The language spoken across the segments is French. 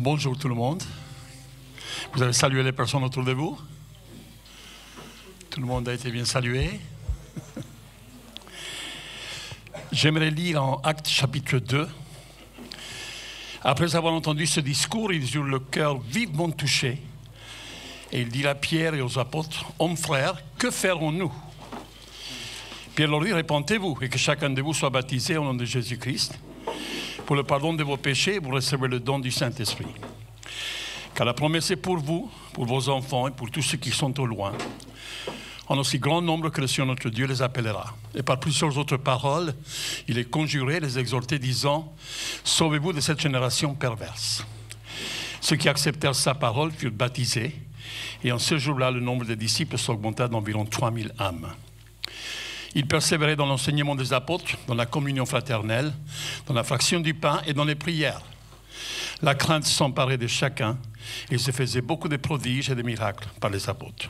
Bonjour tout le monde. Vous avez salué les personnes autour de vous? Tout le monde a été bien salué. J'aimerais lire en Actes chapitre 2. Après avoir entendu ce discours, ils eurent le cœur vivement touché. Et il dit à Pierre et aux apôtres, « Hommes frères, que ferons-nous » Pierre leur dit, « Répentez-vous et que chacun de vous soit baptisé au nom de Jésus-Christ. Pour le pardon de vos péchés, vous recevrez le don du Saint-Esprit. Car la promesse est pour vous, pour vos enfants et pour tous ceux qui sont au loin, en aussi grand nombre que le Seigneur notre Dieu les appellera. Et par plusieurs autres paroles, il les conjurait, les exhortait, disant, « Sauvez-vous de cette génération perverse. » Ceux qui acceptèrent sa parole furent baptisés, et en ce jour-là, le nombre des disciples s'augmenta d'environ 3000 âmes. Ils persévéraient dans l'enseignement des apôtres, dans la communion fraternelle, dans la fraction du pain et dans les prières. La crainte s'emparait de chacun, et il se faisait beaucoup de prodiges et de miracles par les apôtres.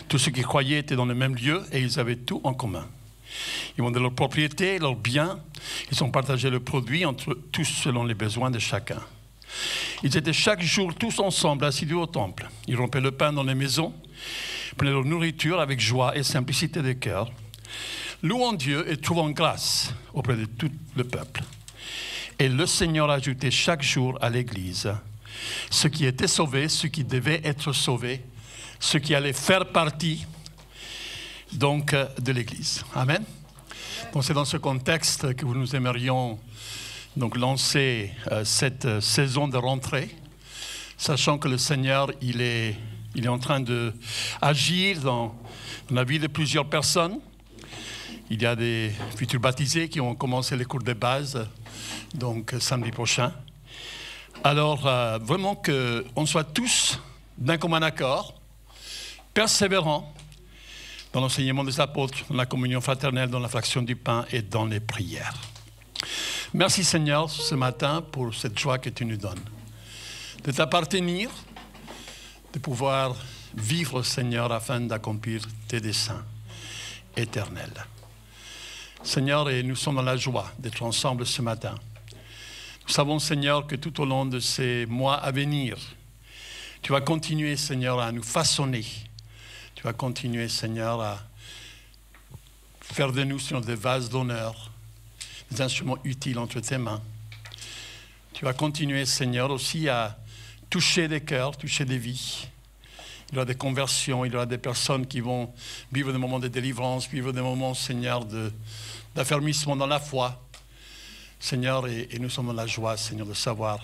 Tous ceux qui croyaient étaient dans le même lieu et ils avaient tout en commun. Ils vendaient leurs propriétés, leurs biens, ils ont partagé le produit entre tous selon les besoins de chacun. Ils étaient chaque jour tous ensemble assidus au temple. Ils rompaient le pain dans les maisons, prenaient leur nourriture avec joie et simplicité de cœur, louant Dieu et trouvant grâce auprès de tout le peuple. Et le Seigneur ajoutait chaque jour à l'Église ceux qui étaient sauvés, ceux qui devaient être sauvés, ceux qui allaient faire partie donc de l'Église. Amen. Donc c'est dans ce contexte que nous aimerions donc lancer cette saison de rentrée, sachant que le Seigneur il est en train d'agir dans la vie de plusieurs personnes. Il y a des futurs baptisés qui ont commencé les cours de base, donc samedi prochain. Alors, vraiment qu'on soit tous d'un commun accord, persévérants dans l'enseignement des apôtres, dans la communion fraternelle, dans la fraction du pain et dans les prières. Merci Seigneur ce matin pour cette joie que tu nous donnes, de t'appartenir, de pouvoir vivre Seigneur afin d'accomplir tes desseins éternels. Seigneur, et nous sommes dans la joie d'être ensemble ce matin. Nous savons, Seigneur, que tout au long de ces mois à venir, tu vas continuer, Seigneur, à nous façonner. Tu vas continuer, Seigneur, à faire de nous, Seigneur, des vases d'honneur, des instruments utiles entre tes mains. Tu vas continuer, Seigneur, aussi à toucher des cœurs, toucher des vies. Il y aura des conversions, il y aura des personnes qui vont vivre des moments de délivrance, vivre des moments, Seigneur, d'affermissement dans la foi. Seigneur, et nous sommes dans la joie, Seigneur, de savoir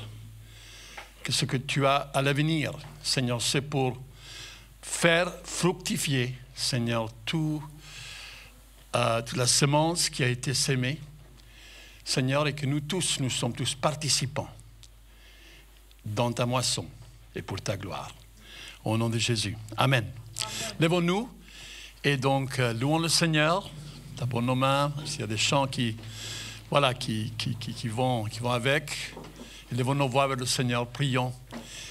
que ce que tu as à l'avenir, Seigneur, c'est pour faire fructifier, Seigneur, toute la semence qui a été sémée, Seigneur, et que nous tous, nous sommes tous participants dans ta moisson et pour ta gloire. Au nom de Jésus. Amen. Lèvons-nous et donc louons le Seigneur. Tapons nos mains. S'il y a des chants qui vont avec. Et lèvons nos voix vers le Seigneur. Prions.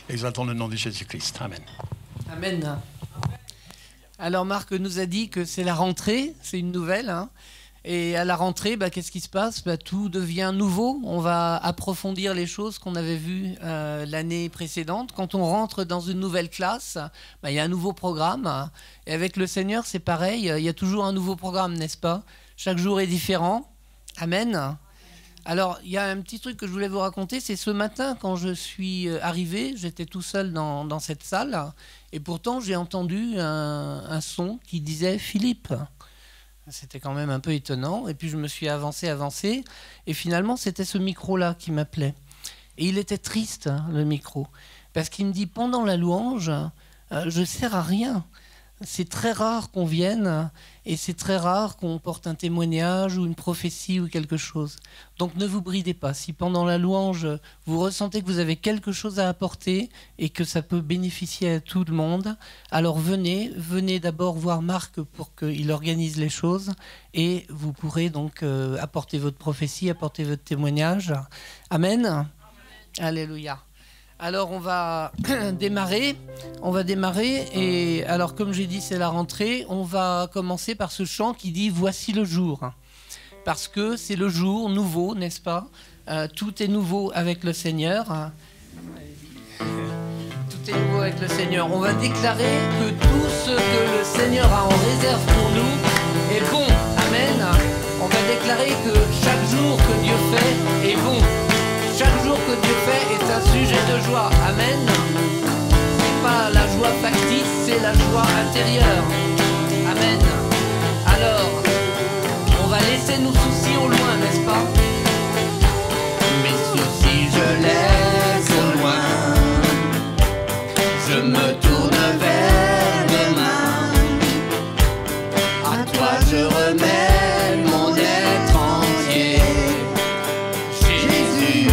Exaltons le nom de Jésus-Christ. Amen. Amen. Alors Marc nous a dit que c'est la rentrée. C'est une nouvelle. Et à la rentrée, qu'est-ce qui se passe? Tout devient nouveau. On va approfondir les choses qu'on avait vues l'année précédente. Quand on rentre dans une nouvelle classe, il y a un nouveau programme. Et avec le Seigneur, c'est pareil. Il y a toujours un nouveau programme, n'est-ce pas? Chaque jour est différent. Amen. Alors, il y a un petit truc que je voulais vous raconter. C'est ce matin, quand je suis arrivé, j'étais tout seul dans cette salle. Et pourtant, j'ai entendu un son qui disait « Philippe ». C'était quand même un peu étonnant. Et puis je me suis avancé. Et finalement, c'était ce micro-là qui m'appelait. Et il était triste, le micro. Parce qu'il me dit, pendant la louange, je ne sers à rien. C'est très rare qu'on vienne. Et c'est très rare qu'on porte un témoignage ou une prophétie ou quelque chose. Donc ne vous bridez pas. Si pendant la louange, vous ressentez que vous avez quelque chose à apporter et que ça peut bénéficier à tout le monde, alors venez d'abord voir Marc pour qu'il organise les choses et vous pourrez donc apporter votre prophétie, apporter votre témoignage. Amen. Amen. Alléluia. Alors on va démarrer et alors comme j'ai dit c'est la rentrée, on va commencer par ce chant qui dit « Voici le jour ». Parce que c'est le jour nouveau, n'est-ce pas? Tout est nouveau avec le Seigneur. Allez. rester nouveau avec le Seigneur. On va déclarer que tout ce que le Seigneur a en réserve pour nous est bon. Amen. On va déclarer que chaque jour que Dieu fait est bon. Chaque jour que Dieu fait est un sujet de joie. Amen. C'est pas la joie factice, c'est la joie intérieure. Amen. Alors, on va laisser nos soucis au loin, n'est-ce pas? Mes soucis, je laisse au loin. Je me tourne vers demain. À toi je remets mon être entier. Jésus,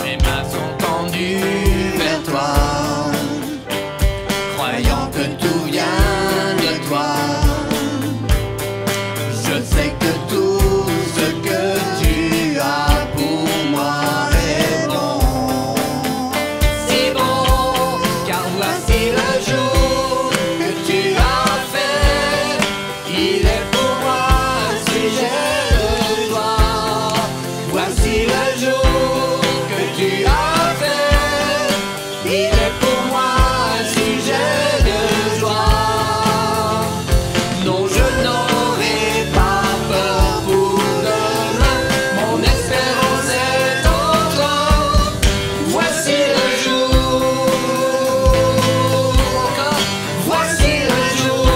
mes mains sont tendues vers toi, croyant que tout vient de toi. Je sais que tout ce que tu as pour moi est bon. Si bon, car voici le jour que tu as fait. Il est pour moi un sujet de joie. Voici le jour que tu as fait. Il est pour moi un sujet de joie. Non, je n'aurai pas peur pour demain. Mon espérance est en toi. Voici le jour. Encore. Voici le jour.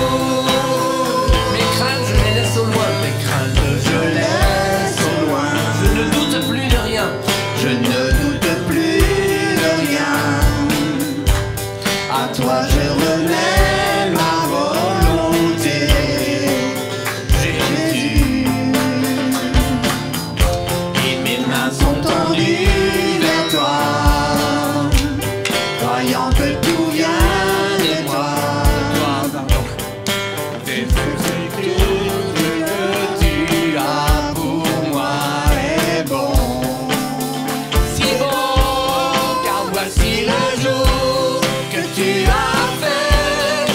Mes craintes, je les laisse au loin. Mes craintes, je laisse au loin. Je ne doute plus de rien. Je ne doute plus de rien. À toi je remets ma volonté. Jésus, et mes mains sont tendues vers toi, croyant que tout vient de moi. Tes écritures que tu as pour moi est bon. Si bon, car voici le jour que tu as fait.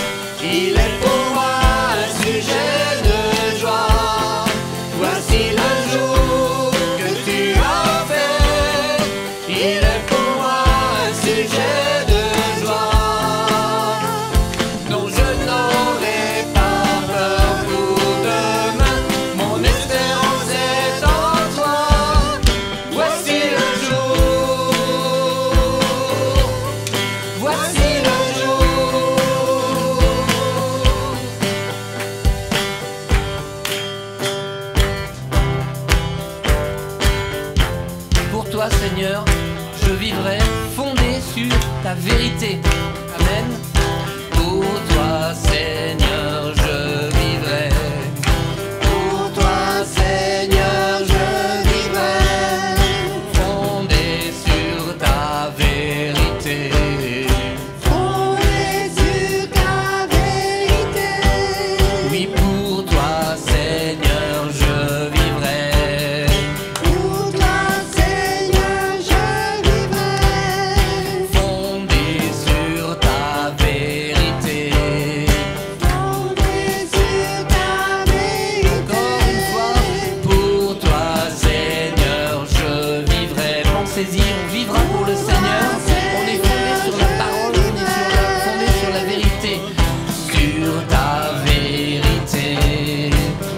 Il est pour moi un sujet de joie. Voici le jour que tu as fait. Il est pour moi un sujet de joie. Non, je n'aurai pas peur pour demain. Mon espérance est en toi. Voici le jour. Voici le jour. Pour toi, Seigneur, je vivrai fondé sur ta vérité. Amen. Pour toi, Seigneur, je vivrai. Pour toi, Seigneur, je vivrai fondé sur ta vérité. Fondé sur ta vérité. Oui, pour toi, Seigneur, je vivrai. Pour toi, Seigneur, je vivrai fondé sur ta vérité. Fondé sur ta vérité. Encore une fois, pour toi, Seigneur, je vivrai. Pensez-y, on vivra pour le Seigneur. On est fondé sur la parole, on est fondé sur la vérité. Sur ta vérité.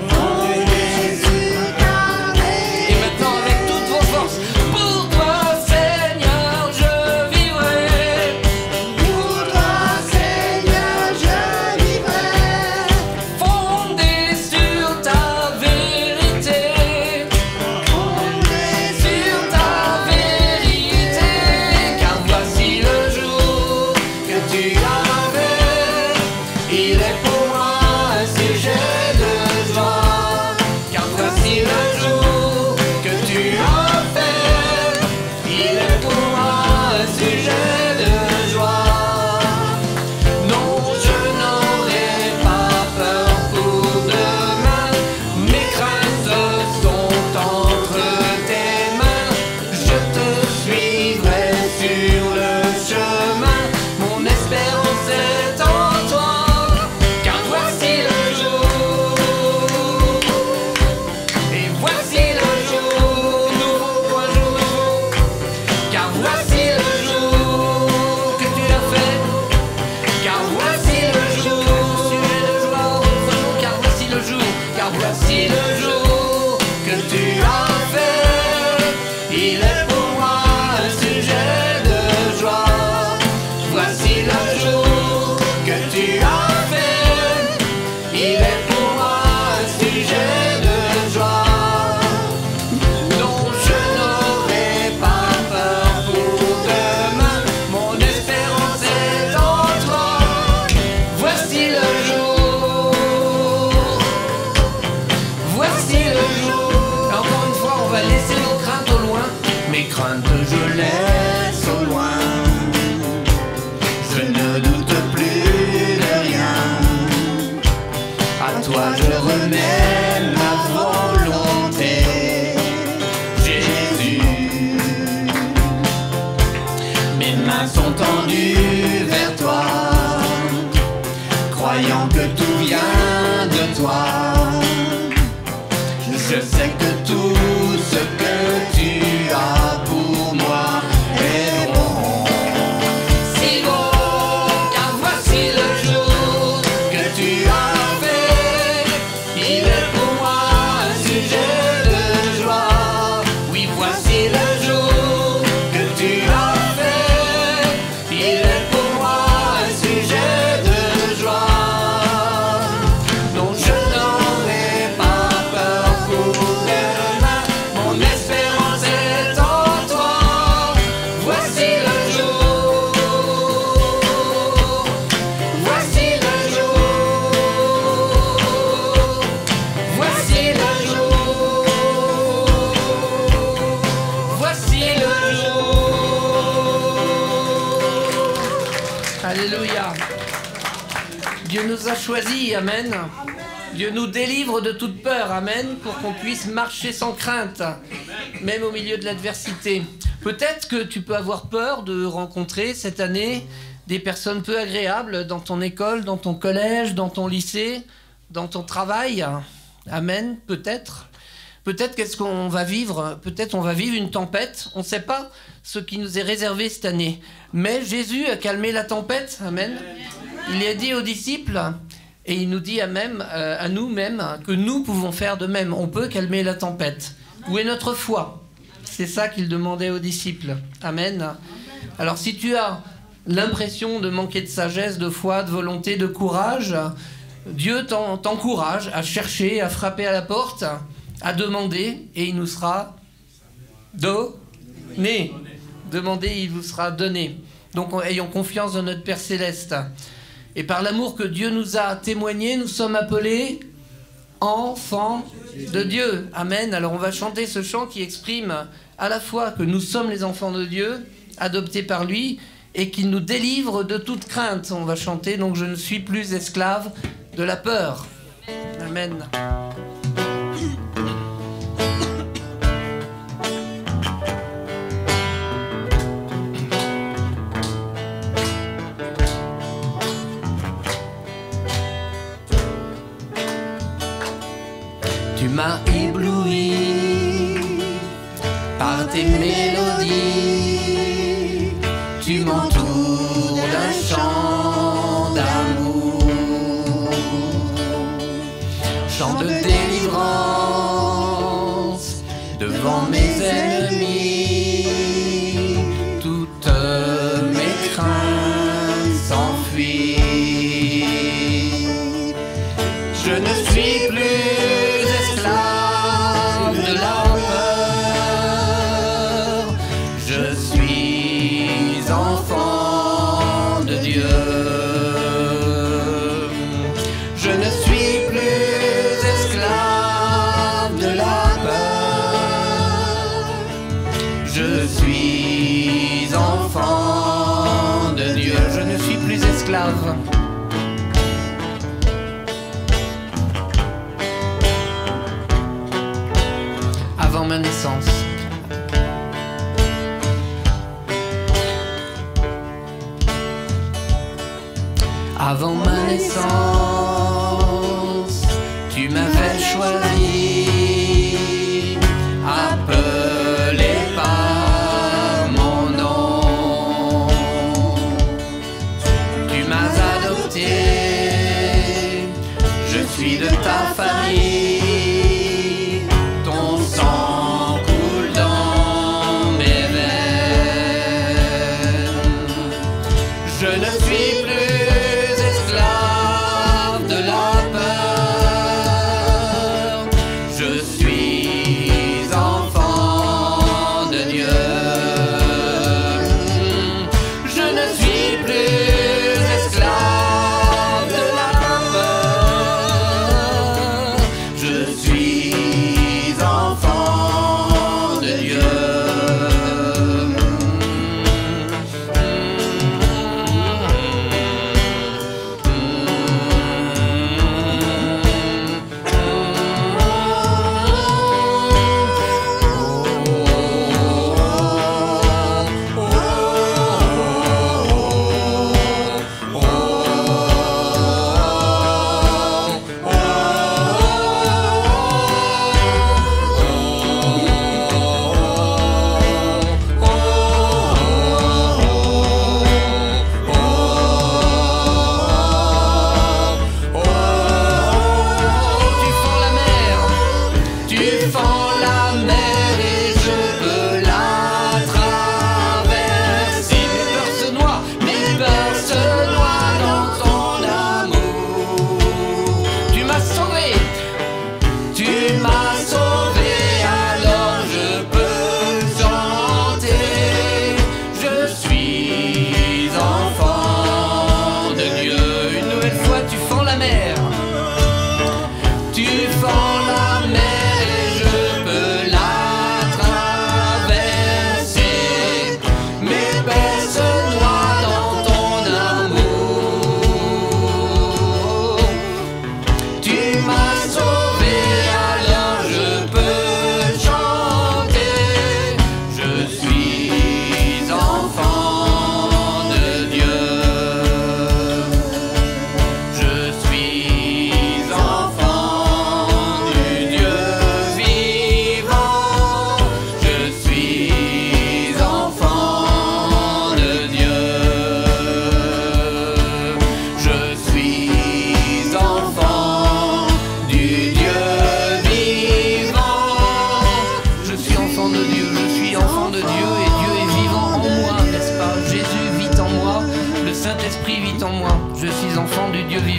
Fondé sur ta vérité. Et maintenant avec toutes vos forces. Pour toi, Seigneur, je vivrai. Pour toi, Seigneur, je vivrai. Fondé sur ta vérité. Fondé sur ta vérité. Car voici le jour que tu as fait. Il est pour moi un sujet de joie. Car voici le jour que tu as fait. Il est pour moi un sujet de joie. Non, je n'aurai pas peur pour demain. Mes craintes sont entre tes mains. Je te suivrai sur le chemin. Mon espérance est en toi. Car voici le jour. toi je remets ma volonté. Jésus, mes mains sont tendues vers toi, croyant que tout vient de toi. Je sais que tout ce que tu as pour moi est bon. Si bon, car voici le jour que tu as fait. Il est pour moi un sujet de joie. Oui, voici le jour que tu as fait. Il est pour moi un sujet de joie. Non, je n'aurai pas peur pour demain. Mon espérance est en toi. Voici le jour. Voici le jour. Voici le jour. Voici le jour. Alléluia. Dieu nous a choisis, amen. Dieu nous délivre de toute peur, amen, pour qu'on puisse marcher sans crainte, même au milieu de l'adversité. Peut-être que tu peux avoir peur de rencontrer cette année des personnes peu agréables dans ton école, dans ton collège, dans ton lycée, dans ton travail. Amen, peut-être. Peut-être qu'est-ce qu'on va vivre? Peut-être on va vivre une tempête. On ne sait pas ce qui nous est réservé cette année. Mais Jésus a calmé la tempête, amen. Il a dit aux disciples, et il nous dit à nous-mêmes, que nous pouvons faire de même. On peut calmer la tempête. Où est notre foi? C'est ça qu'il demandait aux disciples. Amen. Alors si tu as l'impression de manquer de sagesse, de foi, de volonté, de courage, Dieu t'encourage à chercher, à frapper à la porte, à demander, et il nous sera donné. Demandez, il vous sera donné. Donc ayons confiance dans notre Père Céleste. Et par l'amour que Dieu nous a témoigné, nous sommes appelés enfants de Dieu. Amen. Alors on va chanter ce chant qui exprime à la fois que nous sommes les enfants de Dieu, adoptés par lui, et qu'il nous délivre de toute crainte. On va chanter donc je ne suis plus esclave de la peur. Amen. Tu m'as ébloui par tes mélodies, tu m'entoures d'un chant d'amour, chant de délivrance devant mes ennemis, toutes mes craintes s'enfuient. Je ne suis plus esclave de la peur, je suis enfant de Dieu. Je ne suis plus esclave de la peur, je suis enfant de Dieu. Je ne suis plus esclave. Avant ma naissance. Avant ma naissance, tu m'avais choisi, appelé par mon nom. Tu m'as adopté, je suis de ta famille. Ton sang coule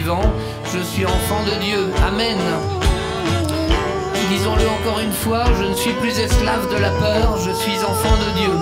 vivant, je suis enfant de Dieu. Amen. Disons-le encore une fois, je ne suis plus esclave de la peur, je suis enfant de Dieu.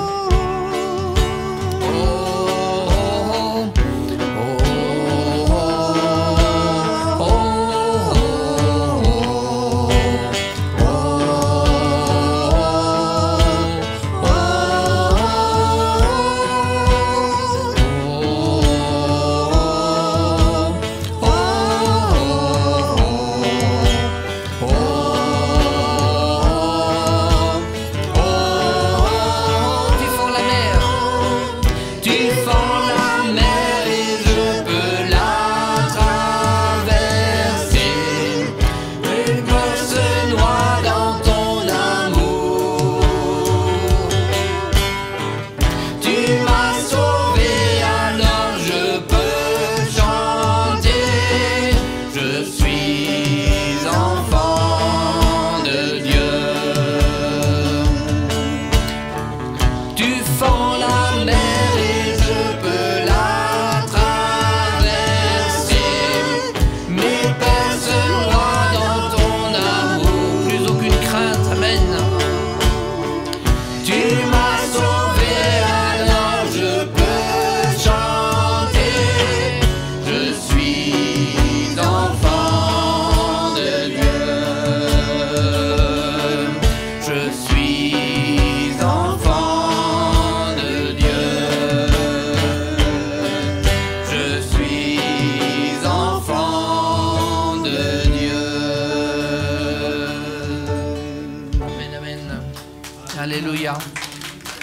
Alléluia.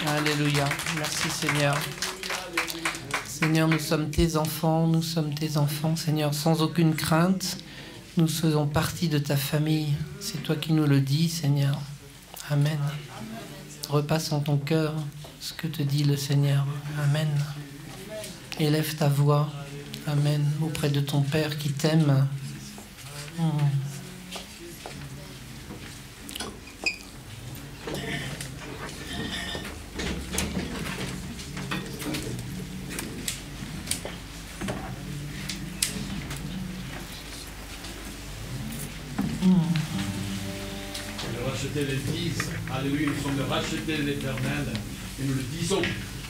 Alléluia. Merci Seigneur. Seigneur, nous sommes tes enfants, Seigneur, sans aucune crainte. Nous faisons partie de ta famille. C'est toi qui nous le dis, Seigneur. Amen. Repasse en ton cœur ce que te dit le Seigneur. Amen. Élève ta voix. Amen. Auprès de ton Père qui t'aime. Racheter l'Église, alléluia, nous sommes rachetés de l'Éternel, et nous le disons,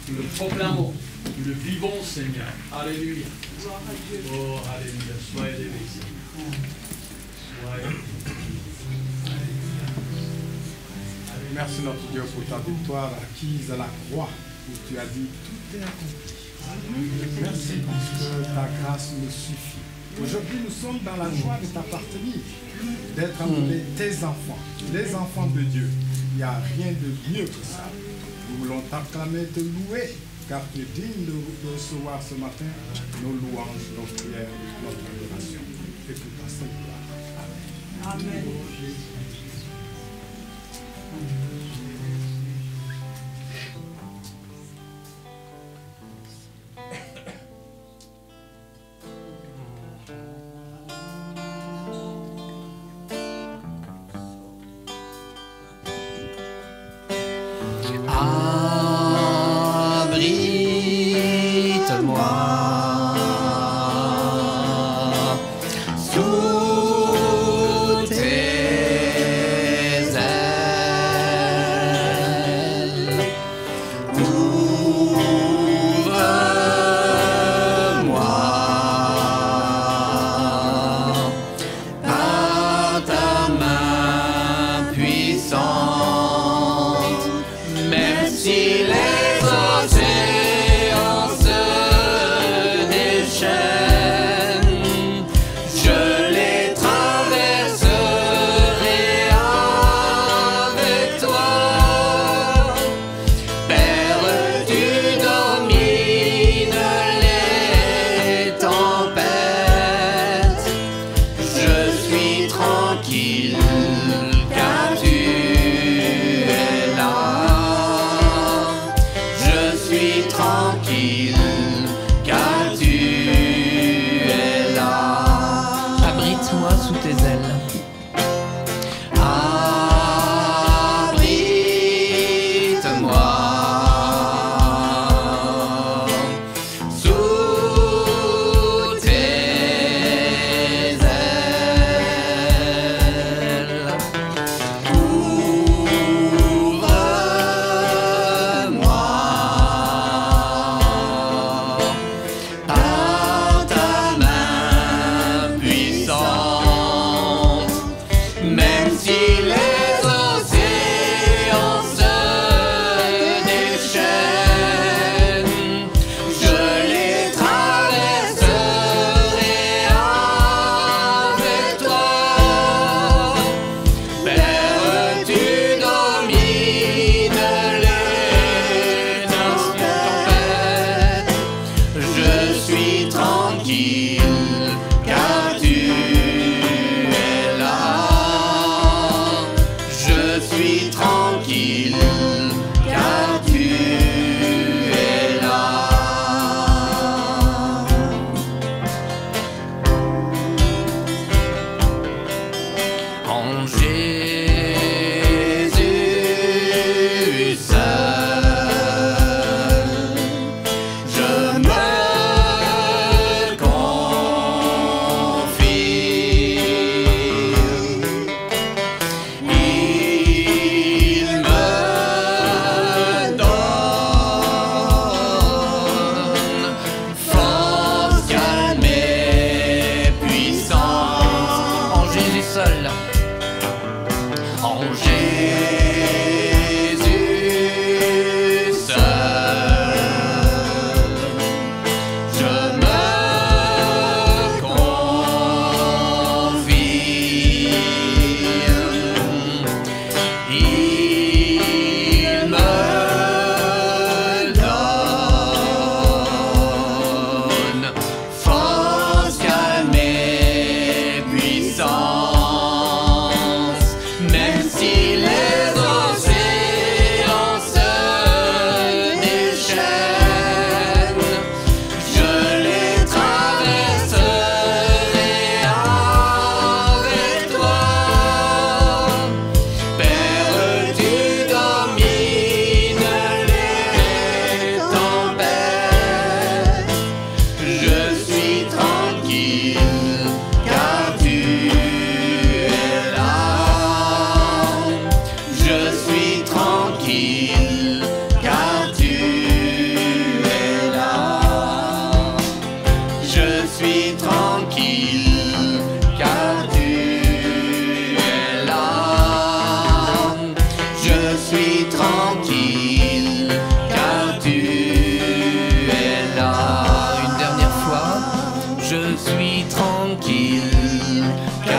nous le proclamons, nous le vivons, Seigneur, alléluia. Oh, alléluia, soyez élevés, soyez. Merci notre Dieu pour ta victoire acquise à la croix, où tu as dit tout est accompli. Merci parce que ta grâce nous suffit. Aujourd'hui, nous sommes dans la joie de t'appartenir, d'être appelés tes enfants, les enfants de Dieu. Il n'y a rien de mieux que ça. Nous voulons t'acclamer, te louer, car tu es digne de recevoir ce matin nos louanges, nos prières, notre adoration. Et pour ta sainte gloire. Amen. Amen.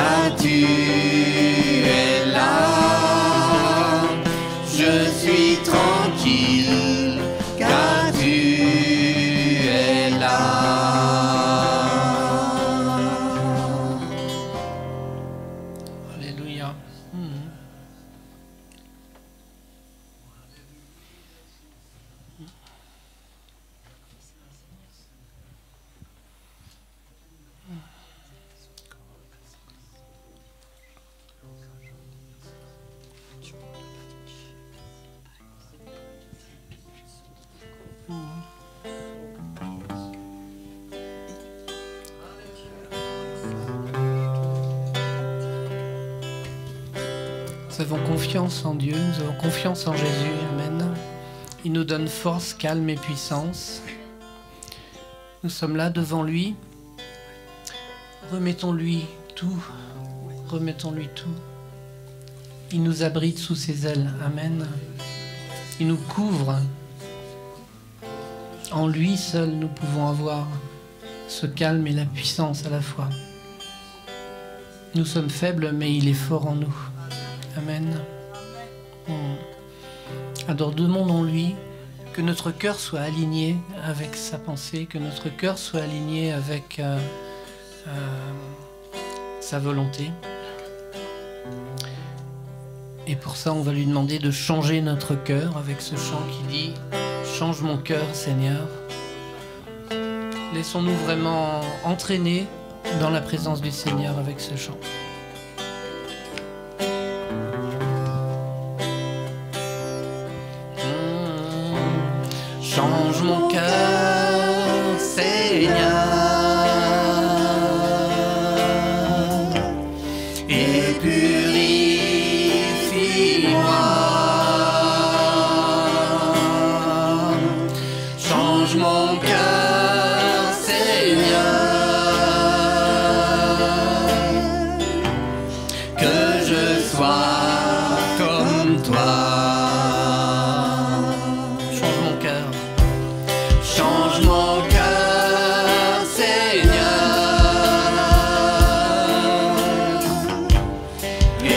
car tu es là. Je suis tranquille, car tu es là. Alléluia. Nous avons confiance en Dieu, nous avons confiance en Jésus, Amen. Il nous donne force, calme et puissance. Nous sommes là devant lui. Remettons-lui tout, remettons-lui tout. Il nous abrite sous ses ailes, Amen. Il nous couvre. En lui seul, nous pouvons avoir ce calme et la puissance à la fois. Nous sommes faibles, mais il est fort en nous. Amen. Alors demandons-lui que notre cœur soit aligné avec sa pensée, que notre cœur soit aligné avec sa volonté. Et pour ça, on va lui demander de changer notre cœur avec ce chant qui dit « Change mon cœur, Seigneur ». Laissons-nous vraiment entraîner dans la présence du Seigneur avec ce chant. Change mon cœur, Seigneur, et purifie-moi. Change mon cœur, Seigneur, que je sois comme toi. Change mon cœur, Seigneur, et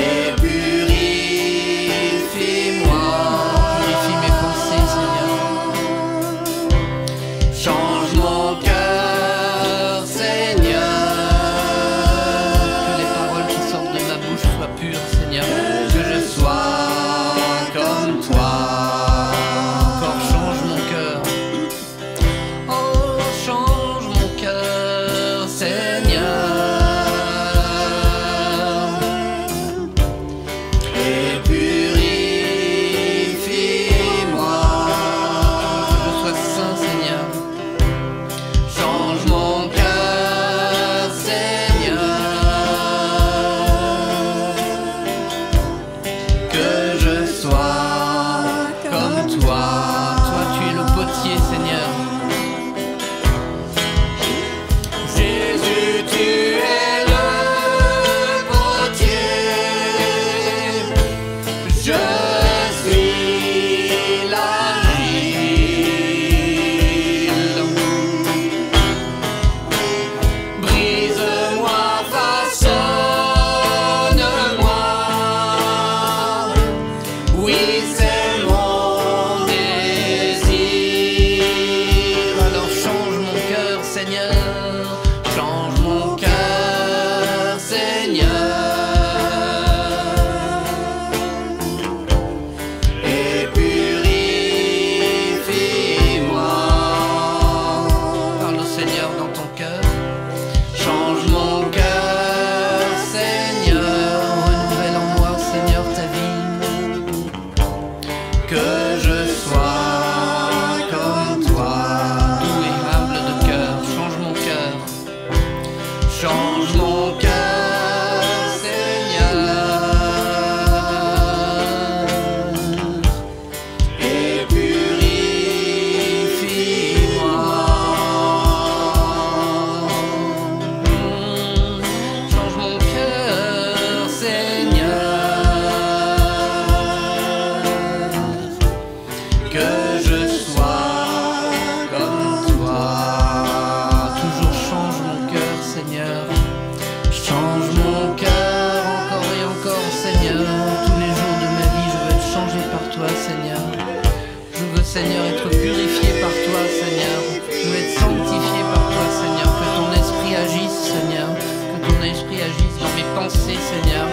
pensées, Seigneur.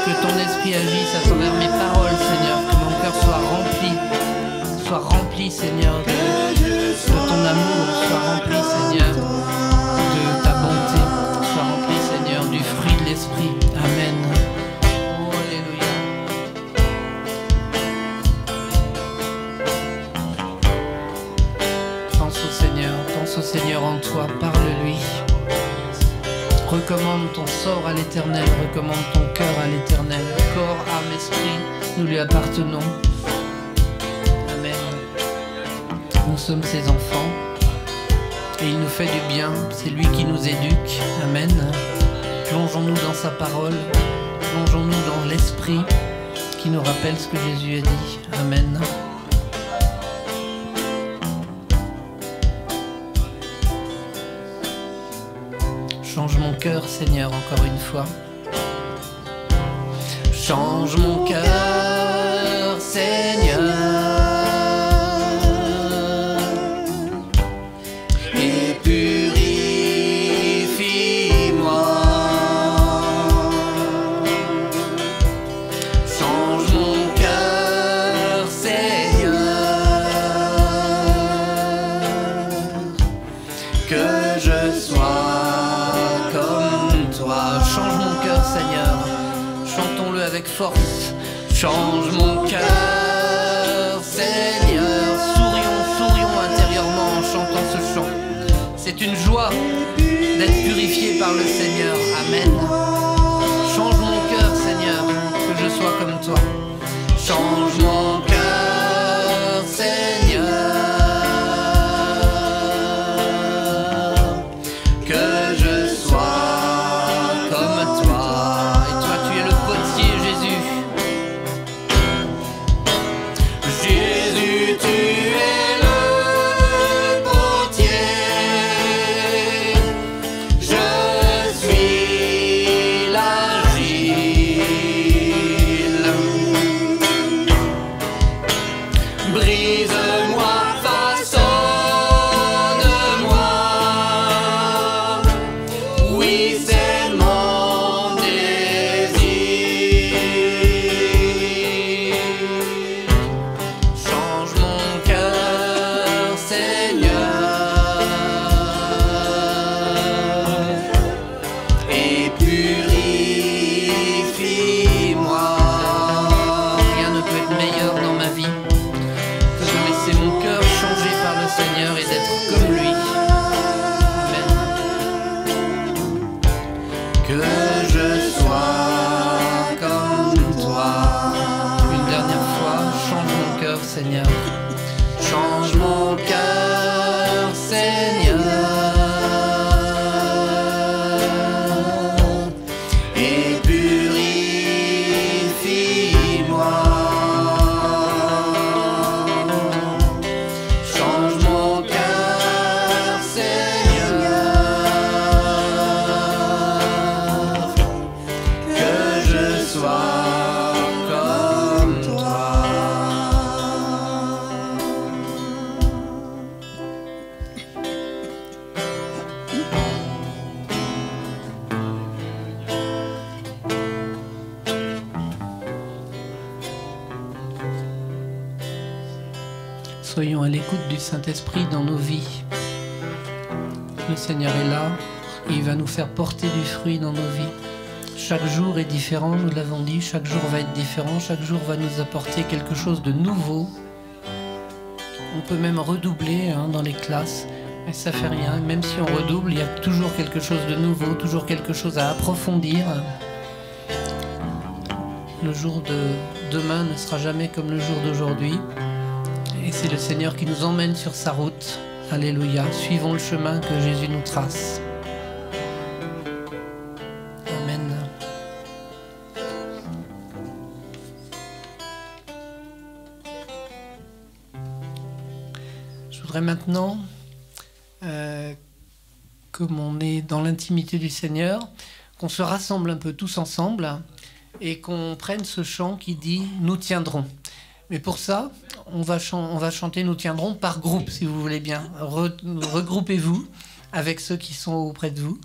Que ton esprit agisse à travers mes paroles, Seigneur. Que mon cœur soit rempli, Seigneur, de ton amour. Soit rempli, Seigneur, de ta bonté. Soit rempli, Seigneur, du fruit de l'esprit. Amen. Oh, alléluia. Pense au Seigneur en toi. Parle-lui. Recommande ton sort à l'Éternel, recommande ton cœur à l'Éternel. Corps, âme, esprit, nous lui appartenons. Amen. Nous sommes ses enfants et il nous fait du bien. C'est lui qui nous éduque. Amen. Plongeons-nous dans sa parole, plongeons-nous dans l'esprit qui nous rappelle ce que Jésus a dit. Amen. Change mon cœur, Seigneur, encore une fois. Change mon cœur, Seigneur, et purifie-moi. Change mon cœur, Seigneur, que je sois change mon cœur, Seigneur. Chantons-le avec force. Change mon cœur, Seigneur. Sourions intérieurement en chantant ce chant. C'est une joie d'être purifié par le Seigneur. Amen. Change mon cœur, Seigneur, que je sois comme toi. Change mon cœur, Seigneur, que je sois Seigneur. Change mon cœur, Seigneur, et purifie-moi. Change mon cœur, Seigneur, que je sois comme toi. Soyons à l'écoute du Saint-Esprit dans nos vies. Le Seigneur est là et il va nous faire porter du fruit dans nos vies. Chaque jour est différent, nous l'avons dit, chaque jour va être différent, chaque jour va nous apporter quelque chose de nouveau. On peut même redoubler dans les classes, mais ça fait rien. Même si on redouble, il y a toujours quelque chose de nouveau, toujours quelque chose à approfondir. Le jour de demain ne sera jamais comme le jour d'aujourd'hui. Et c'est le Seigneur qui nous emmène sur sa route. Alléluia. Suivons le chemin que Jésus nous trace. Amen. Je voudrais maintenant, comme on est dans l'intimité du Seigneur, qu'on se rassemble un peu tous ensemble et qu'on prenne ce chant qui dit « Nous tiendrons ». Mais pour ça, on va chanter « Nous tiendrons » par groupe, si vous voulez bien. Regroupez-vous avec ceux qui sont auprès de vous.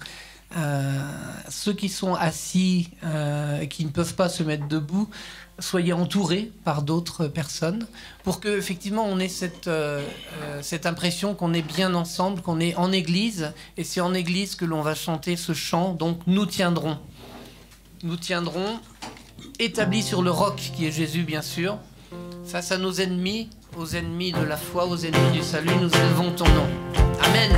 Ceux qui sont assis et qui ne peuvent pas se mettre debout, soyez entourés par d'autres personnes pour que effectivement on ait cette impression qu'on est bien ensemble, qu'on est en église, et c'est en église que l'on va chanter ce chant. Donc nous tiendrons établis sur le roc qui est Jésus, bien sûr, face à nos ennemis, aux ennemis de la foi, aux ennemis du salut, nous élevons ton nom. Amen.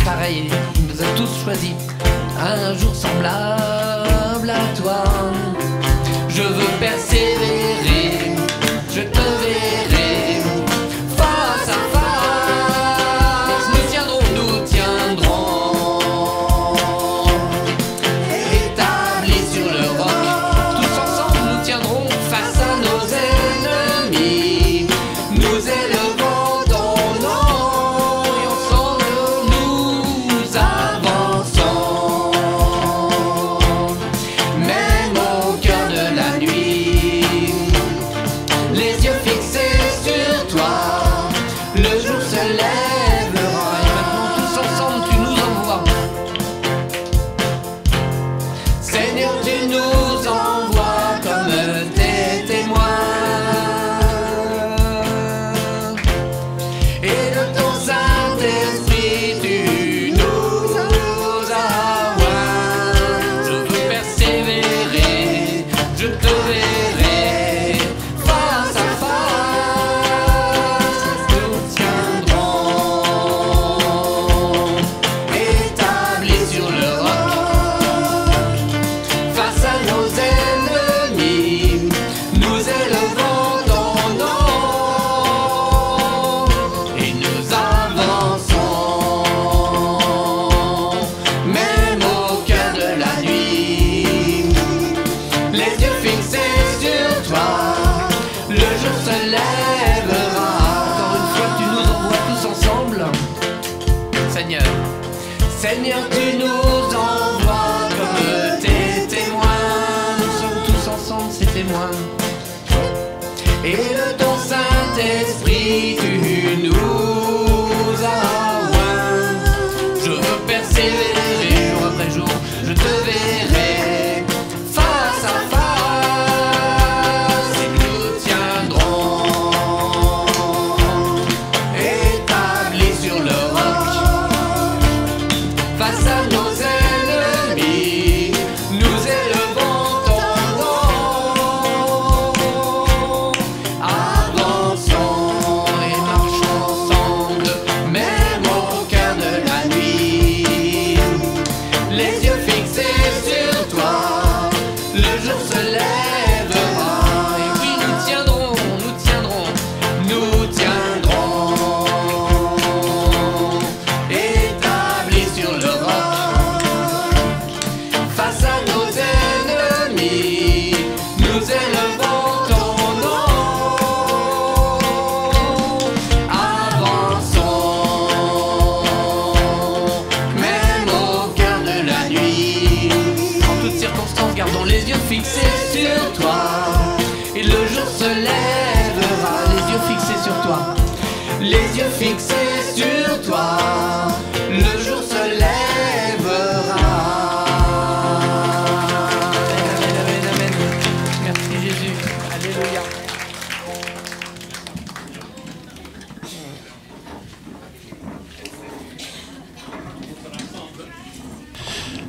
Pareil, il nous a tous choisis. Un jour semblable à toi, je veux persévérer, je te verrai face à face. Nous tiendrons, établis sur le roc. Tous ensemble, nous tiendrons face à nos ennemis. Nous élevons ton nom. Seigneur, tu nous envoies comme tes témoins. Nous sommes tous ensemble, ces témoins. Et de ton Saint-Esprit, tu nous as oint. Je veux persévérer jour après jour, je te verrai face à face. Et nous tiendrons établis sur le roc. Face à nos fixé sur toi, le jour se lèvera. Amen, amen, amen. Merci Jésus. Alléluia.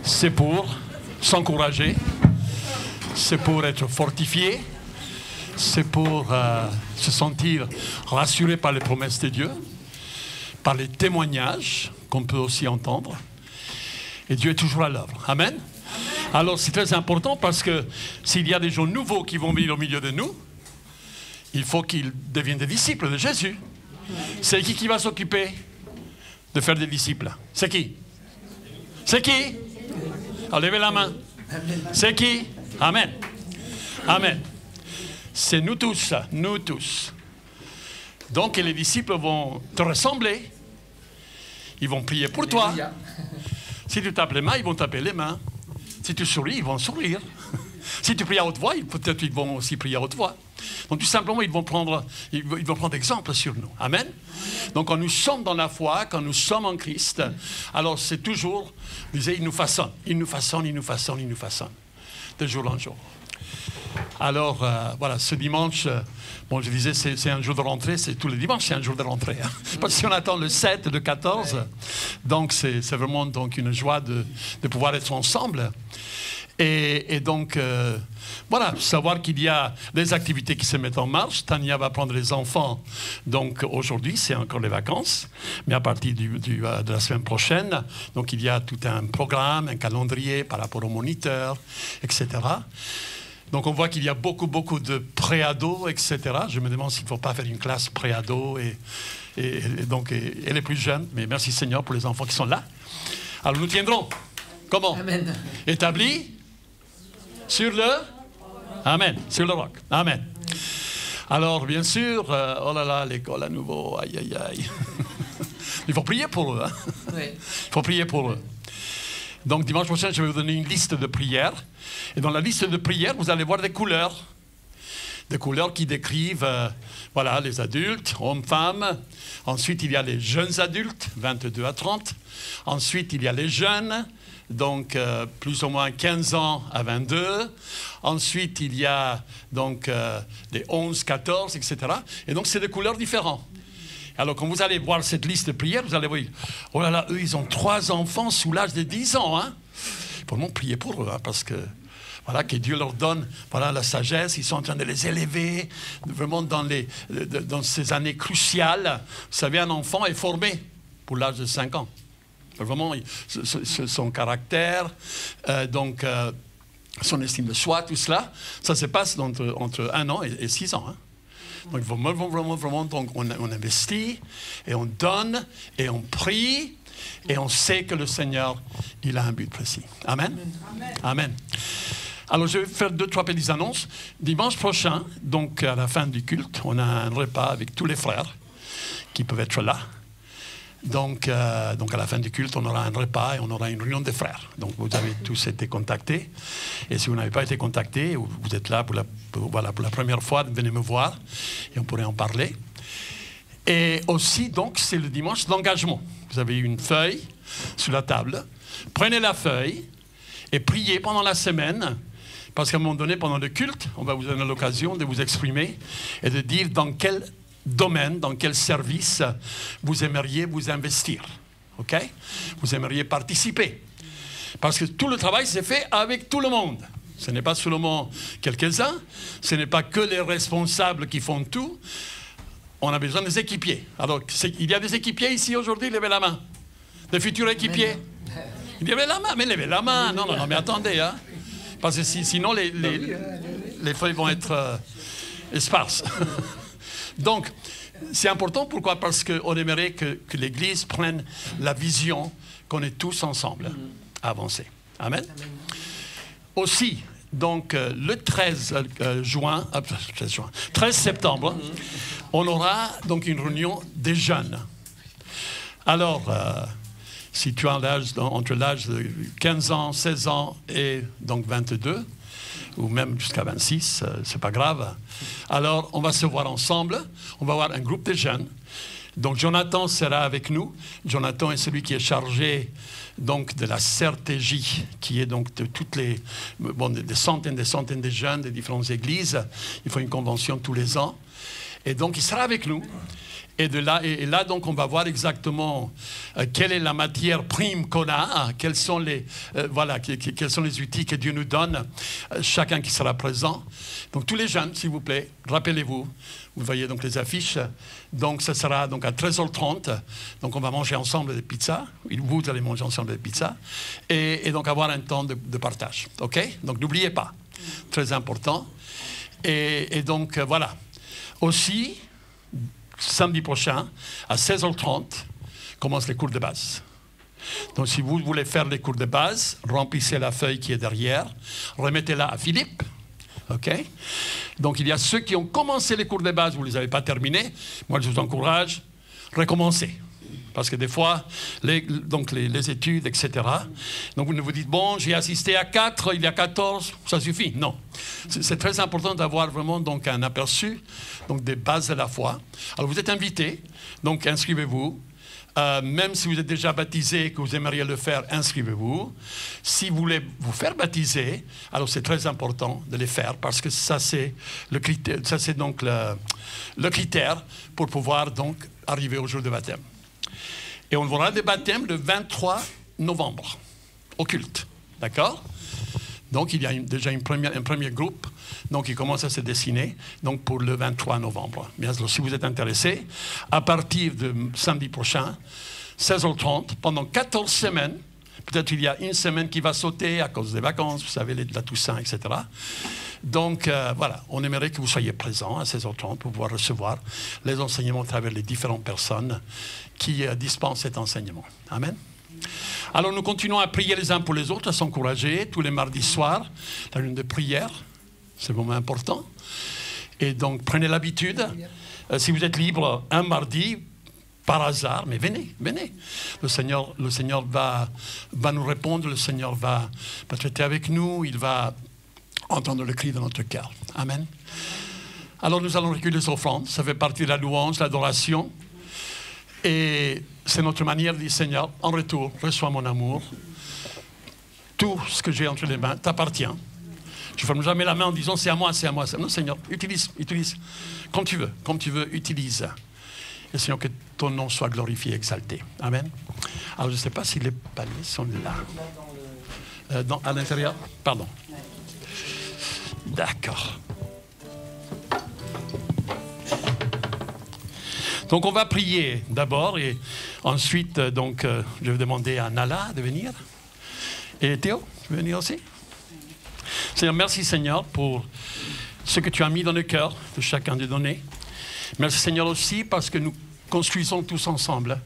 C'est pour s'encourager, c'est pour être fortifié, c'est pour se sentir rassuré par les promesses de Dieu, par les témoignages qu'on peut aussi entendre. Et Dieu est toujours à l'œuvre. Amen. Alors c'est très important parce que s'il y a des gens nouveaux qui vont venir au milieu de nous, il faut qu'ils deviennent des disciples de Jésus. C'est qui va s'occuper de faire des disciples? C'est qui? C'est qui? Levez la main. C'est qui? Amen. Amen. C'est nous tous, nous tous. Donc les disciples vont te ressembler. Ils vont prier pour toi. Si tu tapes les mains, ils vont taper les mains. Si tu souris, ils vont sourire. Si tu pries à haute voix, peut-être ils vont aussi prier à haute voix. Donc tout simplement, ils vont prendre exemple sur nous. Amen. Donc quand nous sommes dans la foi, quand nous sommes en Christ, alors c'est toujours, vous disiez, il nous façonne, il nous façonne, il nous façonne, il nous façonne, de jour en jour. Alors voilà, ce dimanche, bon je disais c'est un jour de rentrée, c'est tous les dimanches c'est un jour de rentrée. Hein. Parce que si on attend le 7, le 14, donc c'est vraiment donc, une joie de pouvoir être ensemble. Et donc, voilà, savoir qu'il y a des activités qui se mettent en marche. Tania va prendre les enfants. Donc, aujourd'hui, c'est encore les vacances. Mais à partir de la semaine prochaine, donc il y a tout un programme, un calendrier par rapport aux moniteurs, etc. Donc, on voit qu'il y a beaucoup de pré-ados, etc. Je me demande s'il ne faut pas faire une classe pré-ado et les plus jeunes. Mais merci Seigneur pour les enfants qui sont là. Alors, nous tiendrons. Comment? Amen. Établi sur le... Amen. Sur le roc. Amen. Alors, bien sûr, oh là là, l'école à nouveau, aïe, aïe, aïe. Il faut prier pour eux. Hein? Oui. Il faut prier pour eux. Donc, dimanche prochain, je vais vous donner une liste de prières. Et dans la liste de prières, vous allez voir des couleurs. Des couleurs qui décrivent, voilà, les adultes, hommes, femmes. Ensuite, il y a les jeunes adultes, 22 à 30. Ensuite, il y a les jeunes, donc plus ou moins 15 ans à 22. Ensuite, il y a donc les 11, 14, etc. Et donc, c'est des couleurs différentes. Alors, quand vous allez voir cette liste de prières, vous allez voir, oh là là, eux, ils ont 3 enfants sous l'âge de 10 ans. Hein. Il faut vraiment prier pour eux, hein, parce que, voilà, que Dieu leur donne, voilà, la sagesse. Ils sont en train de les élever, vraiment dans ces années cruciales. Vous savez, un enfant est formé pour l'âge de 5 ans. Vraiment, son caractère, son estime de soi, tout cela, ça se passe entre 1 an et 6 ans. Hein. Donc, vraiment, donc, on investit et on donne et on prie et on sait que le Seigneur, il a un but précis. Amen. Amen. Amen. Alors, je vais faire 2-3 petites annonces. Dimanche prochain, donc à la fin du culte, on a un repas avec tous les frères qui peuvent être là. Donc à la fin du culte, on aura un repas et on aura une réunion des frères. Donc, vous avez tous été contactés. Et si vous n'avez pas été contactés, ou vous êtes là pour la première fois, venez me voir et on pourrait en parler. Et aussi, donc, c'est le dimanche d'engagement. Vous avez une feuille sur la table. Prenez la feuille et priez pendant la semaine. Parce qu'à un moment donné, pendant le culte, on va vous donner l'occasion de vous exprimer et de dire dans quel domaine, dans quel service vous aimeriez vous investir. OK? Vous aimeriez participer. Parce que tout le travail s'est fait avec tout le monde. Ce n'est pas seulement quelques-uns, ce n'est pas que les responsables qui font tout. On a besoin des équipiers. Alors, il y a des équipiers ici aujourd'hui, levez la main. Des futurs équipiers. Levez la main, mais levez la main. Non, mais attendez, hein. Parce que sinon, les feuilles vont être esparses. Donc, c'est important. Pourquoi? Parce qu'on aimerait que l'Église prenne la vision qu'on est tous ensemble à avancer. Amen. Aussi, donc, le 13 septembre, on aura donc une réunion des jeunes. Alors, si tu as entre l'âge de 15 ans, 16 ans et donc 22, ou même jusqu'à 26, c'est pas grave. Alors, on va se voir ensemble, on va avoir un groupe de jeunes. Donc Jonathan sera avec nous. Jonathan est celui qui est chargé donc de la CRTJ, qui est donc de toutes les des centaines de jeunes des différentes églises. Il faut une convention tous les ans. Et donc il sera avec nous. Et là, donc, on va voir exactement quelle est la matière prime qu'on a, quels sont les outils que Dieu nous donne, chacun qui sera présent. Donc, tous les jeunes, s'il vous plaît, rappelez-vous, vous voyez donc les affiches. Donc, ce sera donc à 13h30. Donc, on va manger ensemble des pizzas. Vous allez manger ensemble des pizzas. Et donc, avoir un temps de partage. OK? Donc, n'oubliez pas. Très important. Et donc, voilà. Aussi, samedi prochain, à 16h30, commencent les cours de base. Donc, si vous voulez faire les cours de base, remplissez la feuille qui est derrière, remettez-la à Philippe. OK? Donc, il y a ceux qui ont commencé les cours de base, vous ne les avez pas terminés. Moi, je vous encourage, recommencez. Parce que des fois, les études, etc. Donc, vous ne vous dites, bon, j'ai assisté à 4, il y a 14, ça suffit. Non. C'est très important d'avoir vraiment donc, un aperçu donc, des bases de la foi. Alors, vous êtes invités, donc inscrivez-vous. Même si vous êtes déjà baptisé et que vous aimeriez le faire, inscrivez-vous. Si vous voulez vous faire baptiser, alors c'est très important de les faire parce que ça, c'est le critère, le critère pour pouvoir donc arriver au jour de baptême. Et on aura des baptêmes le 23 novembre, au culte. D'accord? Donc, il y a déjà un premier groupe donc, qui commence à se dessiner donc, pour le 23 novembre. Bien sûr, si vous êtes intéressé, à partir de samedi prochain, 16h30, pendant 14 semaines, peut-être il y a une semaine qui va sauter à cause des vacances, vous savez, la Toussaint, etc. Donc, voilà, on aimerait que vous soyez présents à 16h30 pour pouvoir recevoir les enseignements à travers les différentes personnes qui dispensent cet enseignement. Amen. Alors, nous continuons à prier les uns pour les autres, à s'encourager tous les mardis soirs, la lune de prière, c'est vraiment important. Et donc, prenez l'habitude, si vous êtes libre un mardi, par hasard, mais venez. Le Seigneur va nous répondre, le Seigneur va traiter avec nous, il va entendre le cri de notre cœur. Amen. Alors, nous allons recueillir les offrandes, ça fait partie de la louange, l'adoration. Et c'est notre manière de dire, Seigneur, en retour, reçois mon amour. Tout ce que j'ai entre les mains t'appartient. Je ne ferme jamais la main en disant, c'est à moi. Non, Seigneur, utilise. Comme tu veux, utilise. Et Seigneur, que ton nom soit glorifié, exalté. Amen. Alors, je ne sais pas si les paniers sont là. À l'intérieur? Pardon. D'accord. Donc, on va prier d'abord et ensuite, je vais demander à Nala de venir. Et Théo, tu veux venir aussi? Seigneur, merci Seigneur pour ce que tu as mis dans le cœur de chacun des donnés. Merci Seigneur aussi parce que nous construisons tous ensemble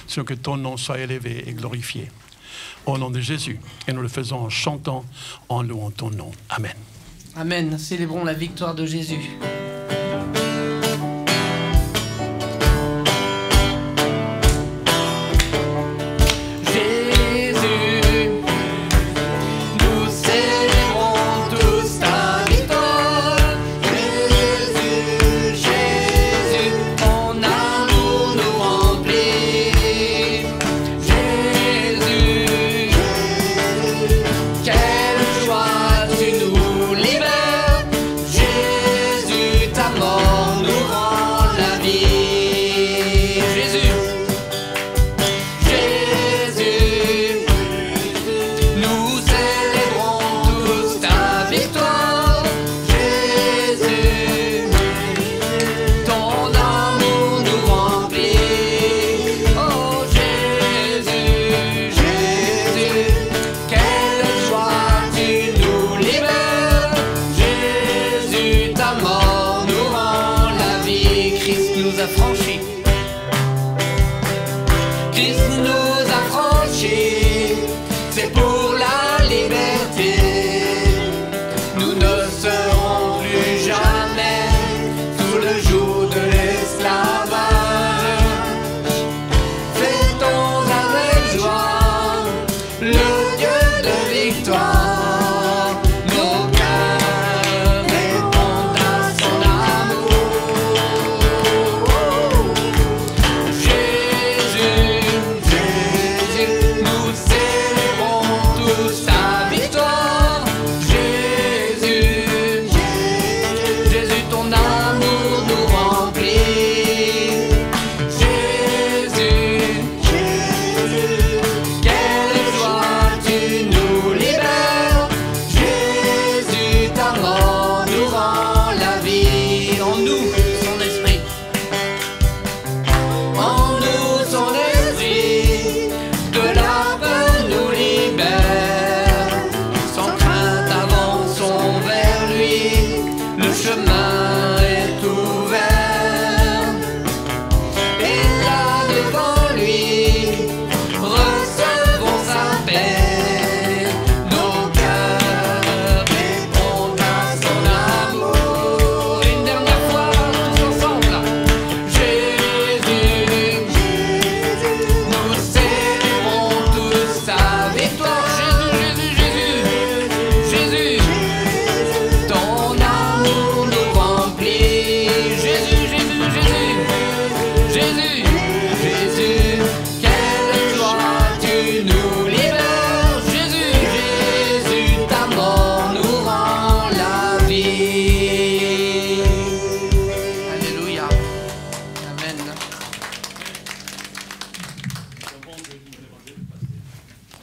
sur que ton nom soit élevé et glorifié. Au nom de Jésus. Et nous le faisons en chantant, en louant ton nom. Amen. Amen. Célébrons la victoire de Jésus.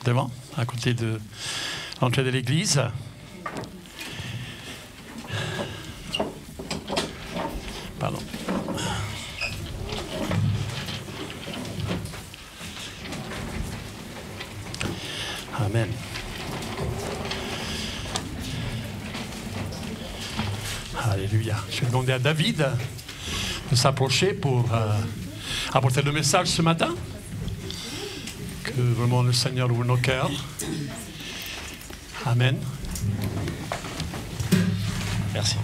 devant, à côté de l'entrée de l'église. Pardon. Amen. Alléluia. Je vais demander à David de s'approcher pour apporter le message ce matin. Que vraiment le Seigneur ouvre nos cœurs. Amen. Merci.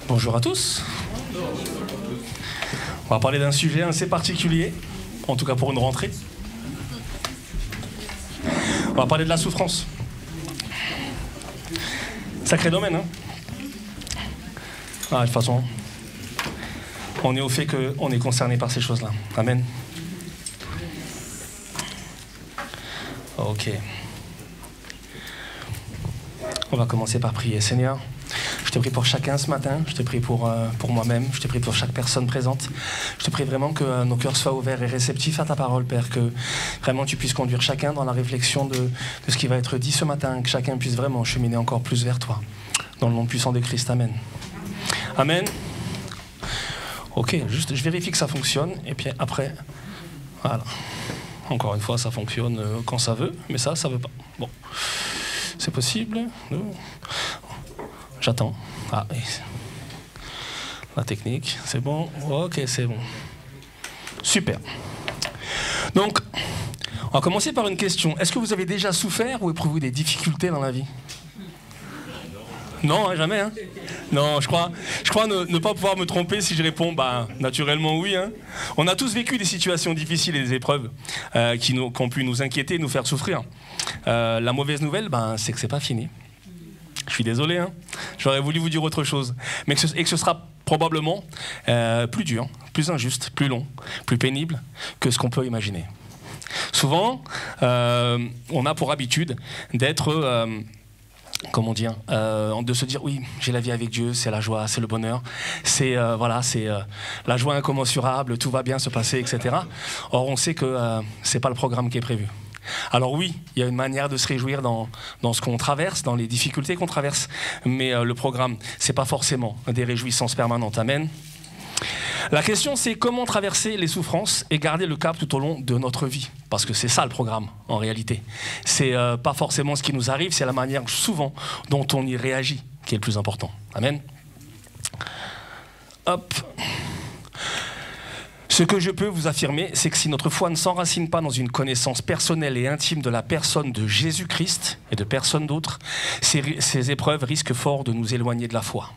Bonjour à tous. On va parler d'un sujet assez particulier, en tout cas pour une rentrée. On va parler de la souffrance. Sacré domaine, hein? Ah, de toute façon, on est au fait qu'on est concerné par ces choses-là. Amen. Ok. On va commencer par prier. Seigneur, je te prie pour chacun ce matin, je te prie pour moi-même, je te prie pour chaque personne présente. Je te prie vraiment que nos cœurs soient ouverts et réceptifs à ta parole, Père, que vraiment tu puisses conduire chacun dans la réflexion de ce qui va être dit ce matin, que chacun puisse vraiment cheminer encore plus vers toi. Dans le nom puissant de Christ, Amen. Amen. Ok, juste je vérifie que ça fonctionne, et puis après, voilà. Encore une fois, ça fonctionne quand ça veut, mais ça veut pas. Bon, c'est possible. J'attends. Ah, la technique, c'est bon. Ok, c'est bon. Super. Donc, on va commencer par une question. Est-ce que vous avez déjà souffert ou éprouvé des difficultés dans la vie? Non, hein, jamais. Hein. Non, je crois ne pas pouvoir me tromper si je réponds naturellement oui. Hein. On a tous vécu des situations difficiles et des épreuves qui ont pu nous inquiéter, nous faire souffrir. La mauvaise nouvelle, c'est que c'est pas fini. Je suis désolé, hein. J'aurais voulu vous dire autre chose. Mais que ce sera probablement plus dur, plus injuste, plus long, plus pénible que ce qu'on peut imaginer. Souvent, on a pour habitude d'être... de se dire oui, j'ai la vie avec Dieu, c'est la joie, c'est le bonheur, c'est la joie incommensurable, tout va bien se passer, etc. Or, on sait que c'est pas le programme qui est prévu. Alors oui, il y a une manière de se réjouir dans ce qu'on traverse, dans les difficultés qu'on traverse, mais le programme, c'est pas forcément des réjouissances permanentes. Amen. La question, c'est comment traverser les souffrances et garder le cap tout au long de notre vie. Parce que c'est ça le programme, en réalité. C'est pas forcément ce qui nous arrive, c'est la manière souvent dont on y réagit qui est le plus important. Amen. Hop. Ce que je peux vous affirmer, c'est que si notre foi ne s'enracine pas dans une connaissance personnelle et intime de la personne de Jésus-Christ et de personne d'autre, ces épreuves risquent fort de nous éloigner de la foi.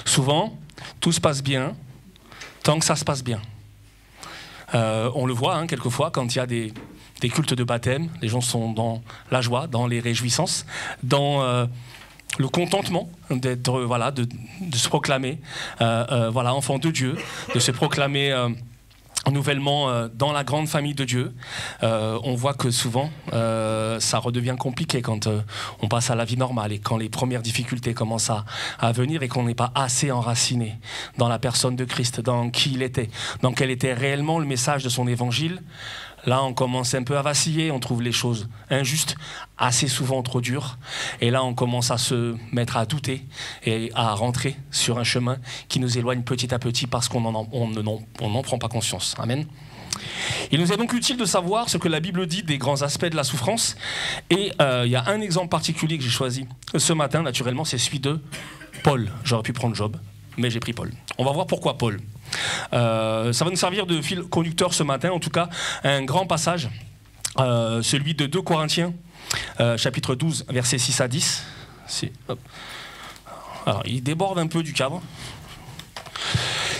Souvent, tout se passe bien tant que ça se passe bien. On le voit quelquefois quand il y a des cultes de baptême, les gens sont dans la joie, dans les réjouissances, dans le contentement d'être de se proclamer enfant de Dieu, de se proclamer nouvellement dans la grande famille de Dieu. On voit que souvent ça redevient compliqué quand on passe à la vie normale et quand les premières difficultés commencent à venir et qu'on n'est pas assez enraciné dans la personne de Christ, dans qui il était, dans quel était réellement le message de son évangile. Là, on commence un peu à vaciller, on trouve les choses injustes, assez souvent trop dures. Et là, on commence à se mettre à douter et à rentrer sur un chemin qui nous éloigne petit à petit parce qu'on n'en prend pas conscience. Amen. Il nous est donc utile de savoir ce que la Bible dit des grands aspects de la souffrance. Et il y a un exemple particulier que j'ai choisi ce matin, naturellement, c'est celui de Paul. J'aurais pu prendre Job, mais j'ai pris Paul. On va voir pourquoi Paul. Ça va nous servir de fil conducteur ce matin, en tout cas un grand passage, celui de 2 Corinthiens, chapitre 12, versets 6 à 10. Alors, il déborde un peu du cadre.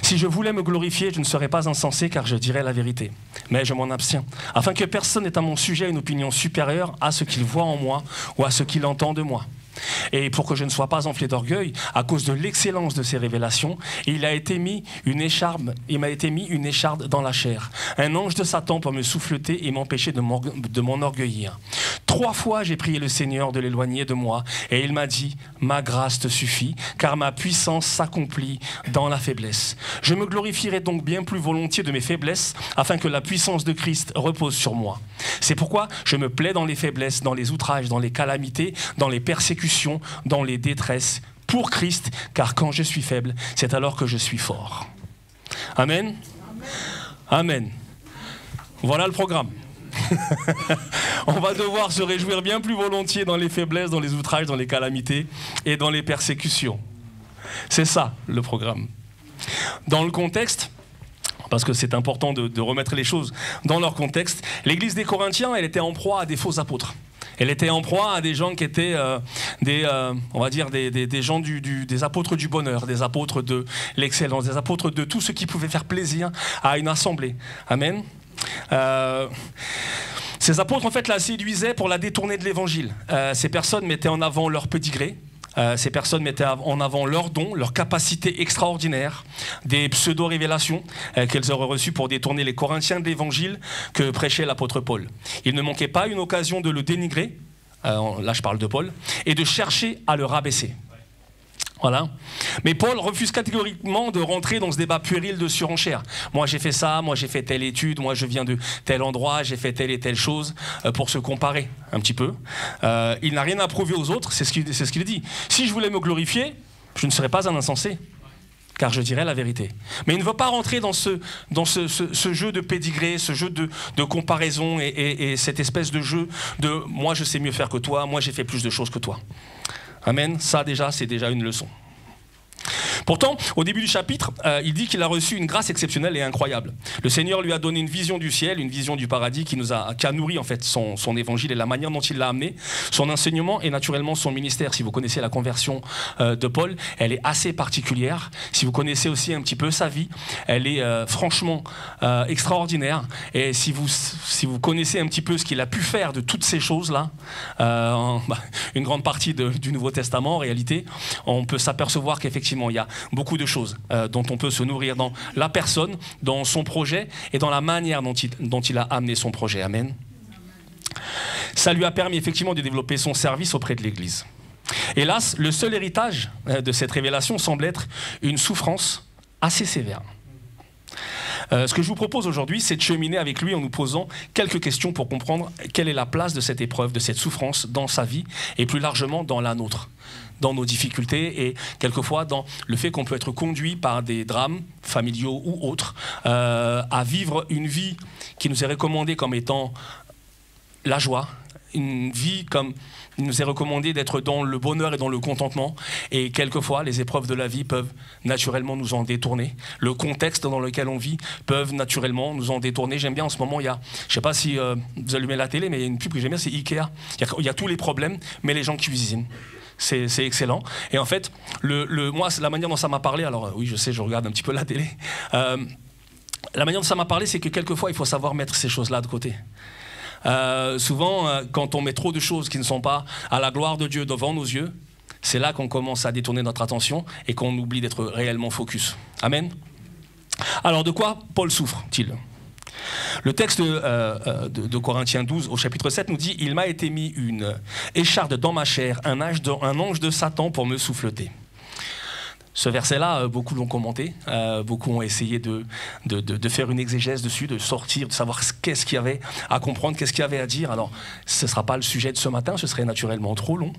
Si je voulais me glorifier, je ne serais pas insensé car je dirais la vérité. Mais je m'en abstiens, afin que personne n'ait à mon sujet une opinion supérieure à ce qu'il voit en moi ou à ce qu'il entend de moi. Et pour que je ne sois pas enflé d'orgueil, à cause de l'excellence de ces révélations, il m'a été mis une écharde dans la chair. Un ange de Satan pour me souffleter et m'empêcher de m'enorgueillir. 3 fois, j'ai prié le Seigneur de l'éloigner de moi, et il m'a dit, ma grâce te suffit, car ma puissance s'accomplit dans la faiblesse. Je me glorifierai donc bien plus volontiers de mes faiblesses, afin que la puissance de Christ repose sur moi. C'est pourquoi je me plais dans les faiblesses, dans les outrages, dans les calamités, dans les persécutions, dans les détresses, pour Christ, car quand je suis faible, c'est alors que je suis fort. Amen. Amen. Voilà le programme. On va devoir se réjouir bien plus volontiers dans les faiblesses, dans les outrages, dans les calamités et dans les persécutions. C'est ça le programme. Dans le contexte, parce que c'est important de remettre les choses dans leur contexte, l'église des Corinthiens, elle était en proie à des faux apôtres. Elle était en proie à des gens qui étaient on va dire des gens des apôtres du bonheur, des apôtres de l'excellence, des apôtres de tout ce qui pouvait faire plaisir à une assemblée. Amen. Ces apôtres en fait la séduisaient pour la détourner de l'évangile. Ces personnes mettaient en avant leur pédigré. Ces personnes mettaient en avant leurs dons, leurs capacités extraordinaires, des pseudo-révélations qu'elles auraient reçues pour détourner les Corinthiens de l'évangile que prêchait l'apôtre Paul. Il ne manquait pas une occasion de le dénigrer, là je parle de Paul, et de chercher à le rabaisser. Voilà. Mais Paul refuse catégoriquement de rentrer dans ce débat puéril de surenchère. Moi j'ai fait ça, moi j'ai fait telle étude, moi je viens de tel endroit, j'ai fait telle et telle chose, pour se comparer un petit peu. Il n'a rien à prouver aux autres, c'est ce qu'il dit. Si je voulais me glorifier, je ne serais pas un insensé, car je dirais la vérité. Mais il ne veut pas rentrer dans ce jeu de pédigré, ce jeu de comparaison et cette espèce de jeu de « moi je sais mieux faire que toi, moi j'ai fait plus de choses que toi ». Amen, ça déjà, c'est déjà une leçon. Pourtant, au début du chapitre, il dit qu'il a reçu une grâce exceptionnelle et incroyable. Le Seigneur lui a donné une vision du ciel, une vision du paradis qui a nourri en fait son évangile et la manière dont il l'a amené, son enseignement et naturellement son ministère. Si vous connaissez la conversion de Paul, elle est assez particulière. Si vous connaissez aussi un petit peu sa vie, elle est franchement extraordinaire. Et si vous connaissez un petit peu ce qu'il a pu faire de toutes ces choses-là, une grande partie du Nouveau Testament en réalité, on peut s'apercevoir qu'effectivement il y a beaucoup de choses dont on peut se nourrir dans la personne, dans son projet et dans la manière dont il a amené son projet. Amen. Ça lui a permis effectivement de développer son service auprès de l'Église. Hélas, le seul héritage de cette révélation semble être une souffrance assez sévère. Ce que je vous propose aujourd'hui, c'est de cheminer avec lui en nous posant quelques questions pour comprendre quelle est la place de cette épreuve, de cette souffrance dans sa vie et plus largement dans la nôtre, dans nos difficultés et quelquefois dans le fait qu'on peut être conduit par des drames familiaux ou autres à vivre une vie qui nous est recommandée comme étant la joie, une vie comme il nous est recommandé d'être dans le bonheur et dans le contentement, et quelquefois les épreuves de la vie peuvent naturellement nous en détourner. Le contexte dans lequel on vit peut naturellement nous en détourner. J'aime bien en ce moment, je ne sais pas si vous allumez la télé, mais il y a une pub que j'aime bien, c'est Ikea. Il y a tous les problèmes, mais les gens cuisinent. C'est excellent. Et en fait, moi, la manière dont ça m'a parlé, alors oui, je sais, je regarde un petit peu la télé, la manière dont ça m'a parlé, c'est que quelquefois, il faut savoir mettre ces choses-là de côté. Souvent, quand on met trop de choses qui ne sont pas à la gloire de Dieu devant nos yeux, c'est là qu'on commence à détourner notre attention et qu'on oublie d'être réellement focus. Amen. Alors, de quoi Paul souffre-t-il ? Le texte de Corinthiens 12 au chapitre 7 nous dit « Il m'a été mis une écharde dans ma chair, un ange de Satan pour me souffleter ». Ce verset-là, beaucoup l'ont commenté, beaucoup ont essayé de faire une exégèse dessus, de sortir, de savoir qu'est-ce qu'il y avait à comprendre, qu'est-ce qu'il y avait à dire. Alors, ce ne sera pas le sujet de ce matin, ce serait naturellement trop long.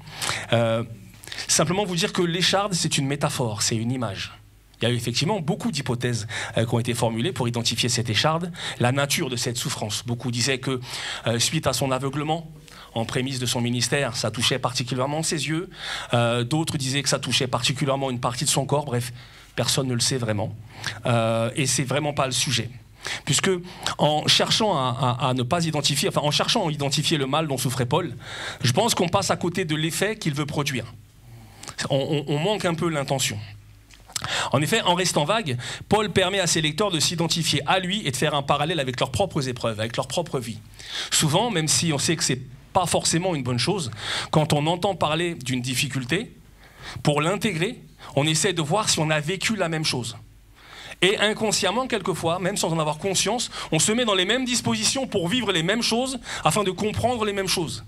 Simplement vous dire que l'écharde, c'est une métaphore, c'est une image. Il y a eu effectivement beaucoup d'hypothèses qui ont été formulées pour identifier cette écharde, la nature de cette souffrance. Beaucoup disaient que suite à son aveuglement, en prémisse de son ministère, ça touchait particulièrement ses yeux. D'autres disaient que ça touchait particulièrement une partie de son corps. Bref, personne ne le sait vraiment. Et c'est vraiment pas le sujet. Puisque en cherchant à ne pas identifier, en cherchant à identifier le mal dont souffrait Paul, je pense qu'on passe à côté de l'effet qu'il veut produire. On manque un peu l'intention. En effet, en restant vague, Paul permet à ses lecteurs de s'identifier à lui et de faire un parallèle avec leurs propres épreuves, avec leur propre vie. Souvent, même si on sait que c'est pas forcément une bonne chose, quand on entend parler d'une difficulté, pour l'intégrer, on essaie de voir si on a vécu la même chose. Et inconsciemment, quelquefois, même sans en avoir conscience, on se met dans les mêmes dispositions pour vivre les mêmes choses, afin de comprendre les mêmes choses.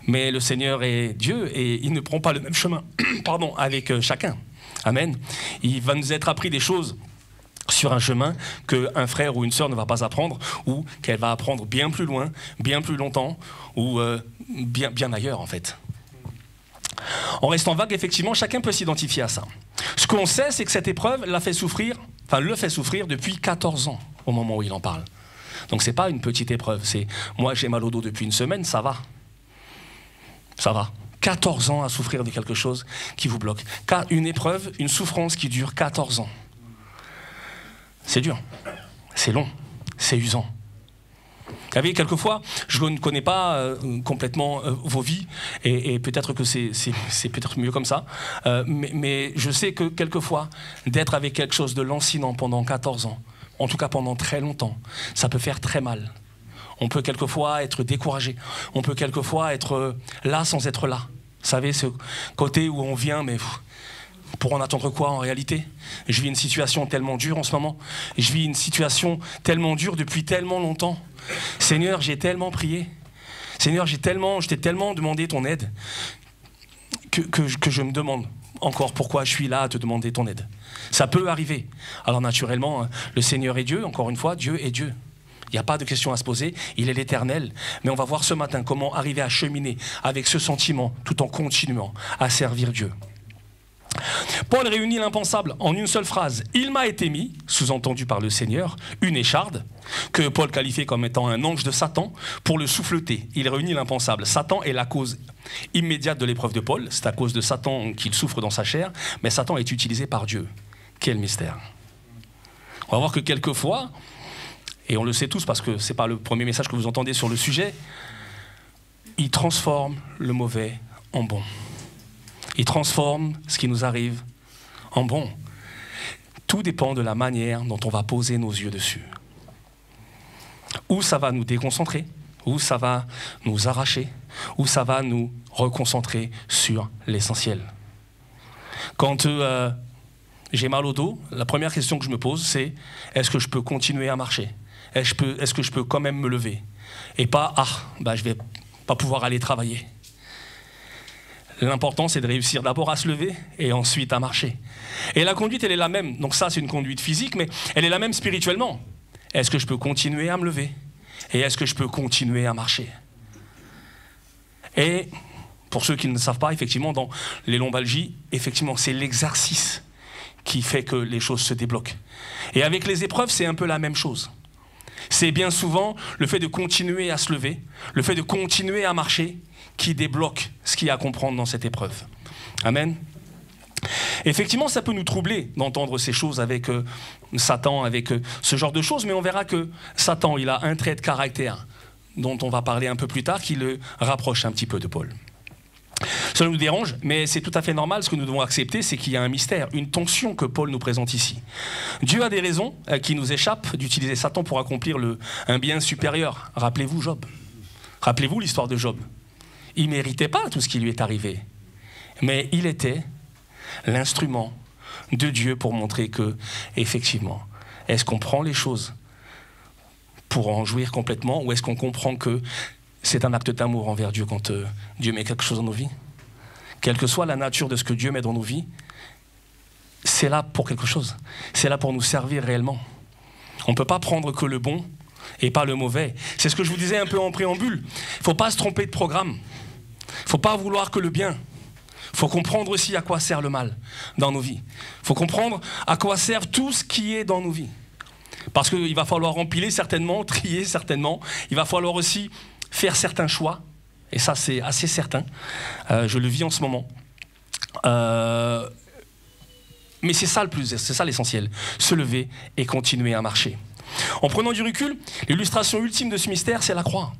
Mais le Seigneur est Dieu et il ne prend pas le même chemin pardon, avec chacun. Amen. Il va nous être appris des choses sur un chemin qu'un frère ou une sœur ne va pas apprendre ou qu'elle va apprendre bien plus loin, bien plus longtemps ou bien ailleurs en fait. En restant vague, effectivement, chacun peut s'identifier à ça. Ce qu'on sait, c'est que cette épreuve le fait souffrir depuis 14 ans au moment où il en parle. Donc c'est pas une petite épreuve, c'est moi j'ai mal au dos depuis une semaine, ça va. Ça va. 14 ans à souffrir de quelque chose qui vous bloque. Une épreuve, une souffrance qui dure 14 ans. C'est dur, c'est long, c'est usant. Vous savez, quelquefois, je ne connais pas complètement vos vies, et peut-être que c'est peut-être mieux comme ça, mais je sais que quelquefois, d'être avec quelque chose de lancinant pendant 14 ans, en tout cas pendant très longtemps, ça peut faire très mal. On peut quelquefois être découragé, on peut quelquefois être là sans être là. Vous savez, ce côté où on vient, mais pour en attendre quoi en réalité? Je vis une situation tellement dure en ce moment, je vis une situation tellement dure depuis tellement longtemps. Seigneur, j'ai tellement prié. Seigneur, je t'ai tellement demandé ton aide que je me demande encore pourquoi je suis là à te demander ton aide. Ça peut arriver. Alors naturellement, le Seigneur est Dieu, encore une fois, Dieu est Dieu. Il n'y a pas de question à se poser, il est l'Éternel. Mais on va voir ce matin comment arriver à cheminer avec ce sentiment tout en continuant à servir Dieu. Paul réunit l'impensable en une seule phrase. Il m'a été mis, sous-entendu par le Seigneur, une écharde, que Paul qualifiait comme étant un ange de Satan, pour le souffleter. Il réunit l'impensable. Satan est la cause immédiate de l'épreuve de Paul. C'est à cause de Satan qu'il souffre dans sa chair, mais Satan est utilisé par Dieu. Quel mystère. On va voir que quelquefois, et on le sait tous parce que ce n'est pas le premier message que vous entendez sur le sujet, il transforme le mauvais en bon. Il transforme ce qui nous arrive en bon. Tout dépend de la manière dont on va poser nos yeux dessus. Ou ça va nous déconcentrer, ou ça va nous arracher, ou ça va nous reconcentrer sur l'essentiel. Quand j'ai mal au dos, la première question que je me pose, c'est est-ce que je peux continuer à marcher? Est-ce que je peux quand même me lever? Et pas, je vais pas pouvoir aller travailler. L'important, c'est de réussir d'abord à se lever et ensuite à marcher. Et la conduite, elle est la même. Donc ça, c'est une conduite physique, mais elle est la même spirituellement. Est-ce que je peux continuer à me lever? Et est-ce que je peux continuer à marcher? Et pour ceux qui ne savent pas, effectivement, dans les lombalgies, effectivement, c'est l'exercice qui fait que les choses se débloquent. Et avec les épreuves, c'est un peu la même chose. C'est bien souvent le fait de continuer à se lever, le fait de continuer à marcher, qui débloque ce qu'il y a à comprendre dans cette épreuve. Amen. Effectivement, ça peut nous troubler d'entendre ces choses avec Satan, avec ce genre de choses, mais on verra que Satan, il a un trait de caractère dont on va parler un peu plus tard, qui le rapproche un petit peu de Paul. Cela nous dérange, mais c'est tout à fait normal. Ce que nous devons accepter, c'est qu'il y a un mystère, une tension que Paul nous présente ici. Dieu a des raisons qui nous échappent d'utiliser Satan pour accomplir un bien supérieur. Rappelez-vous Job. Rappelez-vous l'histoire de Job. Il ne méritait pas tout ce qui lui est arrivé. Mais il était l'instrument de Dieu pour montrer que, effectivement, est-ce qu'on prend les choses pour en jouir complètement ou est-ce qu'on comprend que c'est un acte d'amour envers Dieu quand Dieu met quelque chose dans nos vies? Quelle que soit la nature de ce que Dieu met dans nos vies, c'est là pour quelque chose. C'est là pour nous servir réellement. On ne peut pas prendre que le bon et pas le mauvais. C'est ce que je vous disais un peu en préambule. Il ne faut pas se tromper de programme. Il ne faut pas vouloir que le bien. Il faut comprendre aussi à quoi sert le mal dans nos vies. Il faut comprendre à quoi sert tout ce qui est dans nos vies. Parce qu'il va falloir empiler certainement, trier certainement. Il va falloir aussi faire certains choix. Et ça, c'est assez certain. Je le vis en ce moment. Mais c'est ça l'essentiel. Se lever et continuer à marcher. En prenant du recul, l'illustration ultime de ce mystère, c'est la croix.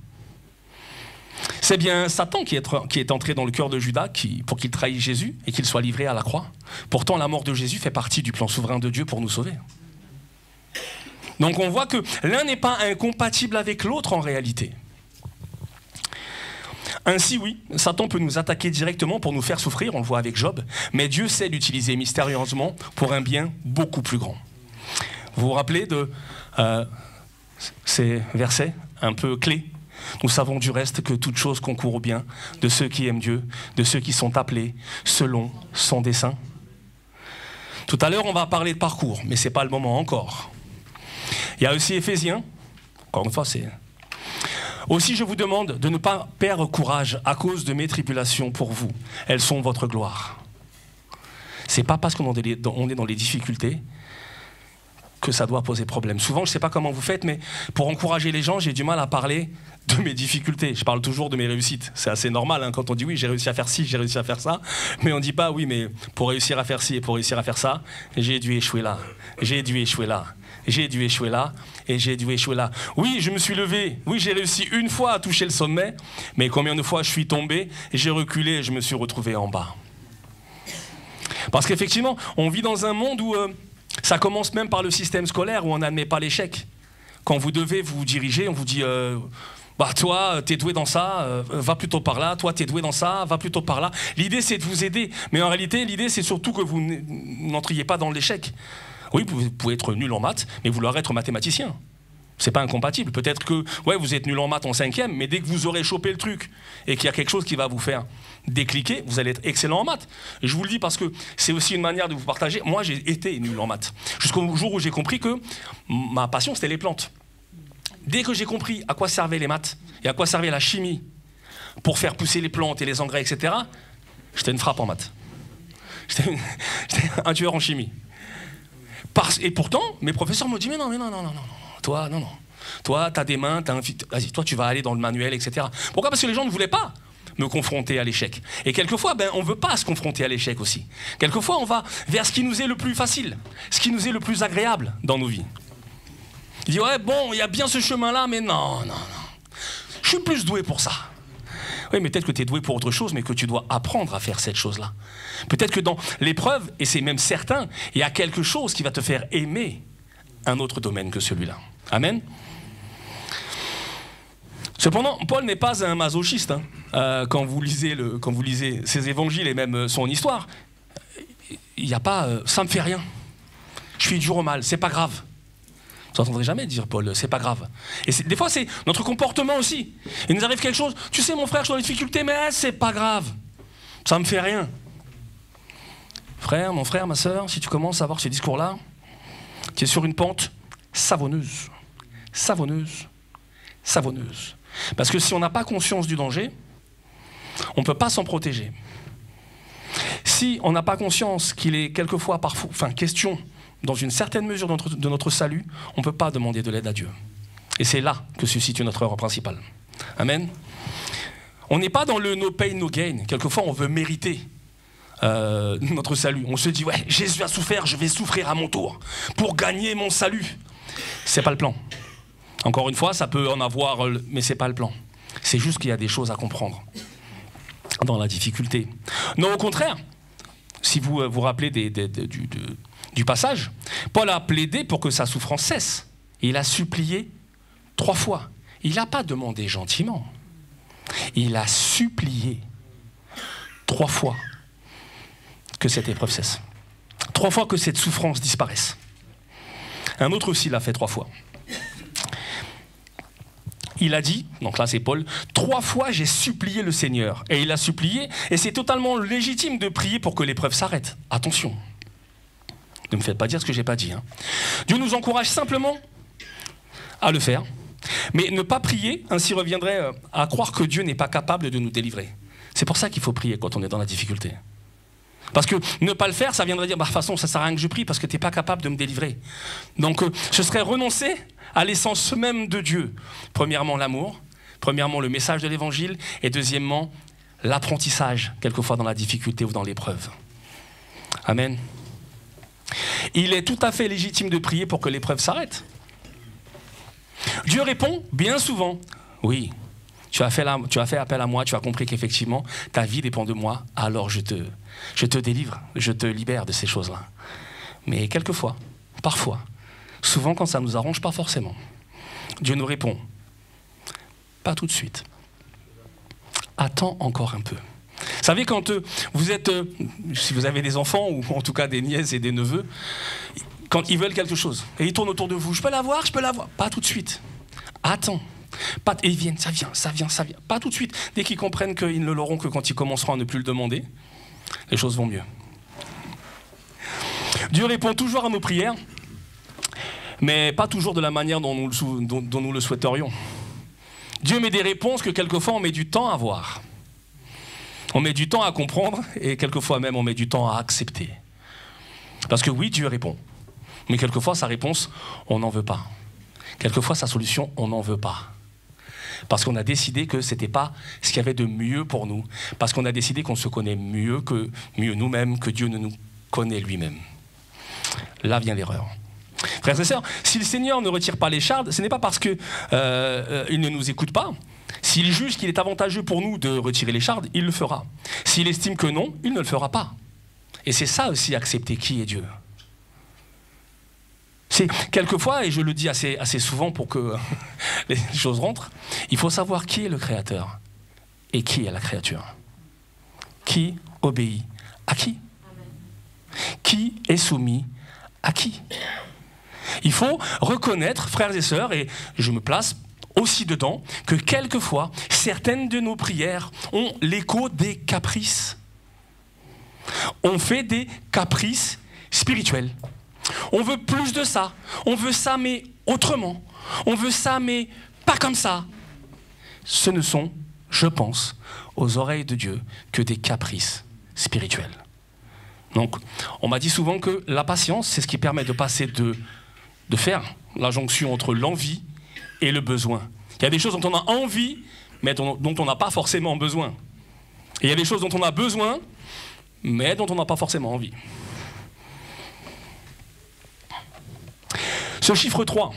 C'est bien Satan qui est entré dans le cœur de Judas pour qu'il trahisse Jésus et qu'il soit livré à la croix. Pourtant, la mort de Jésus fait partie du plan souverain de Dieu pour nous sauver. Donc on voit que l'un n'est pas incompatible avec l'autre en réalité. Ainsi, oui, Satan peut nous attaquer directement pour nous faire souffrir, on le voit avec Job, mais Dieu sait l'utiliser mystérieusement pour un bien beaucoup plus grand. Vous vous rappelez de ces versets un peu clés Nous savons du reste que toute chose concourt au bien de ceux qui aiment Dieu, de ceux qui sont appelés selon son dessein. Tout à l'heure, on va parler de parcours, mais ce n'est pas le moment encore. Il y a aussi Éphésiens. Encore une fois, c'est... Aussi, je vous demande de ne pas perdre courage à cause de mes tribulations pour vous. Elles sont votre gloire. C'est pas parce qu'on est dans les difficultés que ça doit poser problème. Souvent, je ne sais pas comment vous faites, mais pour encourager les gens, j'ai du mal à parler de mes difficultés. Je parle toujours de mes réussites. C'est assez normal hein, quand on dit oui, j'ai réussi à faire ci, j'ai réussi à faire ça. Mais on ne dit pas oui, mais pour réussir à faire ci et pour réussir à faire ça, j'ai dû échouer là, j'ai dû échouer là, j'ai dû échouer là et j'ai dû échouer là. Oui, je me suis levé. Oui, j'ai réussi une fois à toucher le sommet. Mais combien de fois je suis tombé, j'ai reculé et je me suis retrouvé en bas. Parce qu'effectivement, on vit dans un monde où ça commence même par le système scolaire où on n'admet pas l'échec. Quand vous devez vous diriger, on vous dit bah toi, t'es doué dans ça, va plutôt par là. Toi, t'es doué dans ça, va plutôt par là. L'idée, c'est de vous aider. Mais en réalité, l'idée, c'est surtout que vous n'entriez pas dans l'échec. Oui, vous pouvez être nul en maths, mais vouloir être mathématicien. C'est pas incompatible. Peut-être que ouais, vous êtes nul en maths en 5e, mais dès que vous aurez chopé le truc et qu'il y a quelque chose qui va vous faire décliquer, vous allez être excellent en maths. Et je vous le dis parce que c'est aussi une manière de vous partager. Moi, j'ai été nul en maths. Jusqu'au jour où j'ai compris que ma passion, c'était les plantes. Dès que j'ai compris à quoi servaient les maths et à quoi servait la chimie pour faire pousser les plantes et les engrais, etc., j'étais une frappe en maths. J'étais un tueur en chimie. Et pourtant, mes professeurs m'ont dit mais non. Toi, non. Toi, t'as des mains, vas-y, toi, tu vas aller dans le manuel, etc. Pourquoi ? Parce que les gens ne voulaient pas me confronter à l'échec. Et quelquefois, on ne veut pas se confronter à l'échec aussi. Quelquefois, on va vers ce qui nous est le plus facile, ce qui nous est le plus agréable dans nos vies. Il dit, ouais, bon, il y a bien ce chemin-là, mais non. Je suis plus doué pour ça. Oui, mais peut-être que tu es doué pour autre chose, mais que tu dois apprendre à faire cette chose-là. Peut-être que dans l'épreuve, et c'est même certain, il y a quelque chose qui va te faire aimer un autre domaine que celui-là. Amen. Cependant, Paul n'est pas un masochiste. Quand vous lisez ses évangiles et même son histoire, il n'y a pas ça me fait rien. Je suis dur au mal, c'est pas grave. Vous n'entendrez jamais dire Paul, c'est pas grave. Et des fois, c'est notre comportement aussi. Il nous arrive quelque chose, tu sais, mon frère, je suis dans les difficultés, mais c'est pas grave. Ça me fait rien. Frère, mon frère, ma sœur, si tu commences à avoir ces discours-là, tu es sur une pente savonneuse. Parce que si on n'a pas conscience du danger, on ne peut pas s'en protéger. Si on n'a pas conscience qu'il est quelquefois, question, dans une certaine mesure de notre salut, on ne peut pas demander de l'aide à Dieu. Et c'est là que se situe notre erreur principale. Amen. On n'est pas dans le no pain, no gain. Quelquefois, on veut mériter notre salut. On se dit, ouais, Jésus a souffert, je vais souffrir à mon tour pour gagner mon salut. C'est pas le plan. Encore une fois, ça peut en avoir, mais c'est pas le plan. C'est juste qu'il y a des choses à comprendre dans la difficulté. Non, au contraire, si vous vous rappelez du passage, Paul a plaidé pour que sa souffrance cesse. Il a supplié 3 fois. Il n'a pas demandé gentiment. Il a supplié 3 fois que cette épreuve cesse. 3 fois que cette souffrance disparaisse. Un autre aussi l'a fait 3 fois. Il a dit, donc là c'est Paul, 3 fois j'ai supplié le Seigneur. Et il a supplié, et c'est totalement légitime de prier pour que l'épreuve s'arrête. Attention, ne me faites pas dire ce que je n'ai pas dit. Dieu nous encourage simplement à le faire, mais ne pas prier, ainsi reviendrait à croire que Dieu n'est pas capable de nous délivrer. C'est pour ça qu'il faut prier quand on est dans la difficulté. Parce que ne pas le faire, ça viendrait dire, de toute façon, ça ne sert à rien que je prie parce que tu n'es pas capable de me délivrer. Donc, ce serait renoncer à l'essence même de Dieu. Premièrement, l'amour. Premièrement, le message de l'évangile. Et deuxièmement, l'apprentissage, quelquefois dans la difficulté ou dans l'épreuve. Amen. Il est tout à fait légitime de prier pour que l'épreuve s'arrête. Dieu répond bien souvent, oui. Tu as fait appel à moi, tu as compris qu'effectivement, ta vie dépend de moi, alors je te délivre, je te libère de ces choses-là. Mais quelquefois, parfois, souvent quand ça ne nous arrange pas forcément, Dieu nous répond, pas tout de suite. Attends encore un peu. Vous savez, quand vous êtes, si vous avez des enfants, ou en tout cas des nièces et des neveux, quand ils veulent quelque chose, et ils tournent autour de vous, je peux l'avoir, pas tout de suite. Attends. Pas, et ils viennent, ça vient. Pas tout de suite. Dès qu'ils comprennent qu'ils ne l'auront que quand ils commenceront à ne plus le demander, les choses vont mieux. Dieu répond toujours à nos prières, mais pas toujours de la manière dont nous le souhaiterions. Dieu met des réponses que quelquefois on met du temps à voir. On met du temps à comprendre et quelquefois même on met du temps à accepter. Parce que oui, Dieu répond. Mais quelquefois sa réponse, on n'en veut pas. Quelquefois sa solution, on n'en veut pas. Parce qu'on a décidé que ce n'était pas ce qu'il y avait de mieux pour nous. Parce qu'on a décidé qu'on se connaît mieux nous-mêmes, que Dieu ne nous connaît lui-même. Là vient l'erreur. Frères et sœurs, si le Seigneur ne retire pas les chardes, ce n'est pas parce qu'il ne nous écoute pas. S'il juge qu'il est avantageux pour nous de retirer les chardes, il le fera. S'il estime que non, il ne le fera pas. Et c'est ça aussi, accepter qui est Dieu. C'est quelquefois, et je le dis assez souvent pour que les choses rentrent, il faut savoir qui est le Créateur et qui est la créature. Qui obéit à qui? Qui est soumis à qui? Il faut reconnaître, frères et sœurs, et je me place aussi dedans, que quelquefois, certaines de nos prières ont l'écho des caprices. On fait des caprices spirituels. On veut plus de ça. On veut ça, mais autrement. On veut ça, mais pas comme ça. Ce ne sont, je pense, aux oreilles de Dieu que des caprices spirituels. Donc, on m'a dit souvent que la patience, c'est ce qui permet de passer de faire la jonction entre l'envie et le besoin. Il y a des choses dont on a envie, mais dont on n'a pas forcément besoin. Et il y a des choses dont on a besoin, mais dont on n'a pas forcément envie. Ce chiffre 3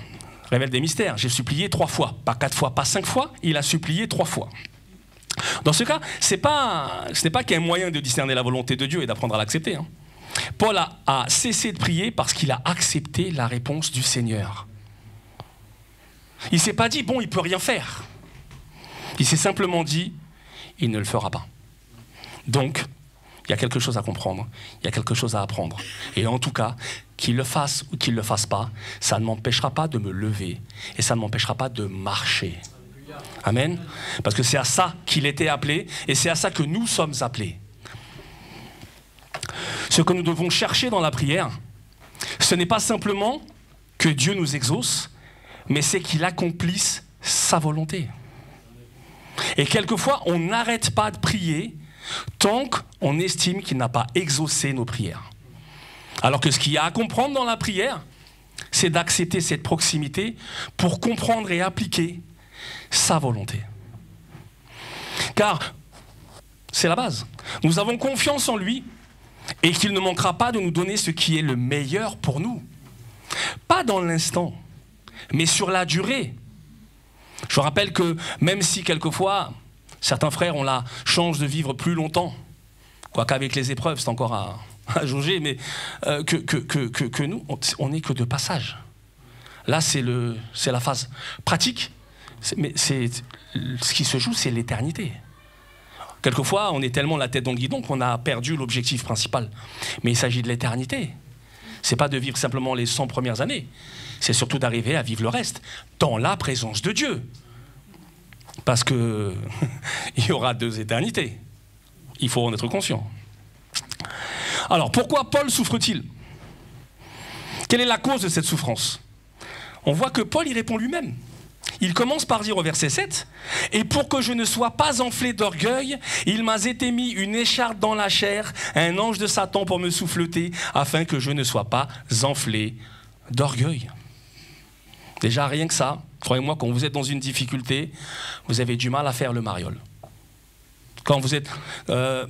révèle des mystères. J'ai supplié 3 fois, pas 4 fois, pas 5 fois, il a supplié 3 fois. Dans ce cas, ce n'est pas qu'il y a un moyen de discerner la volonté de Dieu et d'apprendre à l'accepter. Paul a cessé de prier parce qu'il a accepté la réponse du Seigneur. Il ne s'est pas dit, bon, il ne peut rien faire. Il s'est simplement dit, il ne le fera pas. Donc, il y a quelque chose à comprendre, il y a quelque chose à apprendre. Et en tout cas, qu'il le fasse ou qu'il ne le fasse pas, ça ne m'empêchera pas de me lever et ça ne m'empêchera pas de marcher. Amen. Parce que c'est à ça qu'il était appelé et c'est à ça que nous sommes appelés. Ce que nous devons chercher dans la prière, ce n'est pas simplement que Dieu nous exauce, mais c'est qu'il accomplisse sa volonté. Et quelquefois, on n'arrête pas de prier tant qu'on estime qu'il n'a pas exaucé nos prières. Alors que ce qu'il y a à comprendre dans la prière, c'est d'accepter cette proximité pour comprendre et appliquer sa volonté. Car c'est la base. Nous avons confiance en lui et qu'il ne manquera pas de nous donner ce qui est le meilleur pour nous. Pas dans l'instant, mais sur la durée. Je rappelle que même si quelquefois certains frères ont la chance de vivre plus longtemps, quoiqu'avec les épreuves c'est encore à jauger, mais que nous, on n'est que de passage. Là c'est la phase pratique, mais ce qui se joue c'est l'éternité. Quelquefois on est tellement la tête dans le guidon qu'on a perdu l'objectif principal. Mais il s'agit de l'éternité. C'est pas de vivre simplement les 100 premières années, c'est surtout d'arriver à vivre le reste, dans la présence de Dieu. Parce que il y aura 2 éternités. Il faut en être conscient. Alors, pourquoi Paul souffre-t-il? Quelle est la cause de cette souffrance? On voit que Paul y répond lui-même. Il commence par dire au verset 7, « Et pour que je ne sois pas enflé d'orgueil, il m'a été mis une écharpe dans la chair, un ange de Satan pour me souffleter, afin que je ne sois pas enflé d'orgueil. » Déjà, rien que ça, croyez-moi, quand vous êtes dans une difficulté, vous avez du mal à faire le mariole. Quand vous êtes... voilà,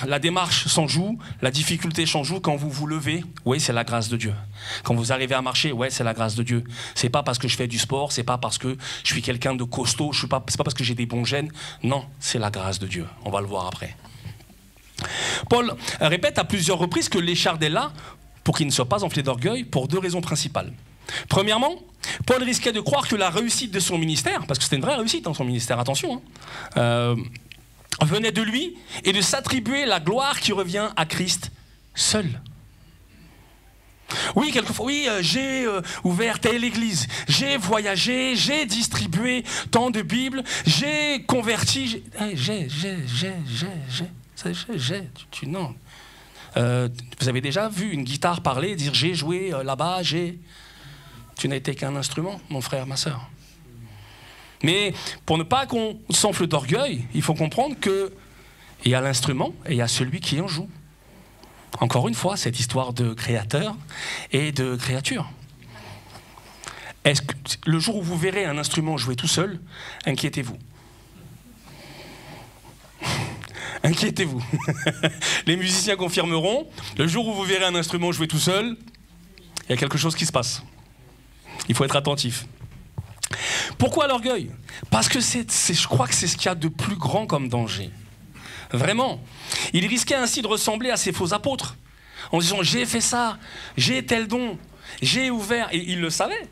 la démarche s'en joue, la difficulté s'en joue. Quand vous vous levez, oui, c'est la grâce de Dieu. Quand vous arrivez à marcher, ouais, c'est la grâce de Dieu. C'est pas parce que je fais du sport, c'est pas parce que je suis quelqu'un de costaud, c'est pas parce que j'ai des bons gènes. Non, c'est la grâce de Dieu. On va le voir après. Paul répète à plusieurs reprises que l'écharpe est là pour qu'il ne soit pas enflé d'orgueil pour 2 raisons principales. Premièrement, Paul risquait de croire que la réussite de son ministère, parce que c'était une vraie réussite dans son ministère, attention, venait de lui et de s'attribuer la gloire qui revient à Christ seul. Oui, quelquefois, oui, j'ai ouvert telle église, j'ai voyagé, j'ai distribué tant de Bibles, j'ai converti, non. Vous avez déjà vu une guitare parler, dire j'ai joué là-bas, j'ai... Tu n'as été qu'un instrument, mon frère, ma sœur. Mais pour ne pas qu'on s'enfle d'orgueil, il faut comprendre qu'il y a l'instrument et il y a celui qui en joue. Encore une fois, cette histoire de créateur et de créature. Est-ce que le jour où vous verrez un instrument jouer tout seul, inquiétez-vous. Inquiétez-vous. Les musiciens confirmeront, le jour où vous verrez un instrument jouer tout seul, il y a quelque chose qui se passe. Il faut être attentif. Pourquoi l'orgueil? Parce que je crois que c'est ce qu'il y a de plus grand comme danger. Vraiment. Il risquait ainsi de ressembler à ces faux apôtres, en disant j'ai fait ça, j'ai tel don, j'ai ouvert, et il le savait.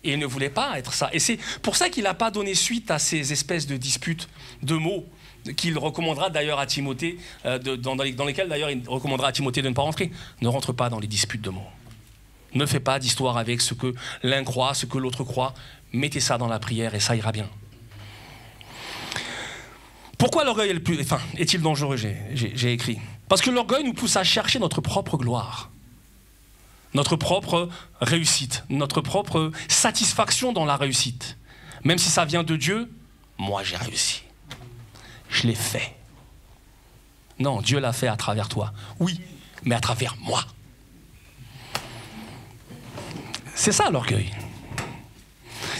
Et il ne voulait pas être ça. Et c'est pour ça qu'il n'a pas donné suite à ces espèces de disputes de mots qu'il recommandera d'ailleurs à Timothée, dans lesquels d'ailleurs il recommandera à Timothée de ne pas rentrer. Ne rentre pas dans les disputes de mots. Ne fais pas d'histoire avec ce que l'un croit, ce que l'autre croit. Mettez ça dans la prière et ça ira bien. Pourquoi l'orgueil est-il dangereux, j'ai écrit. Parce que l'orgueil nous pousse à chercher notre propre gloire, notre propre réussite, notre propre satisfaction dans la réussite. Même si ça vient de Dieu, moi j'ai réussi. Je l'ai fait. Non, Dieu l'a fait à travers toi. Oui, mais à travers moi. C'est ça l'orgueil.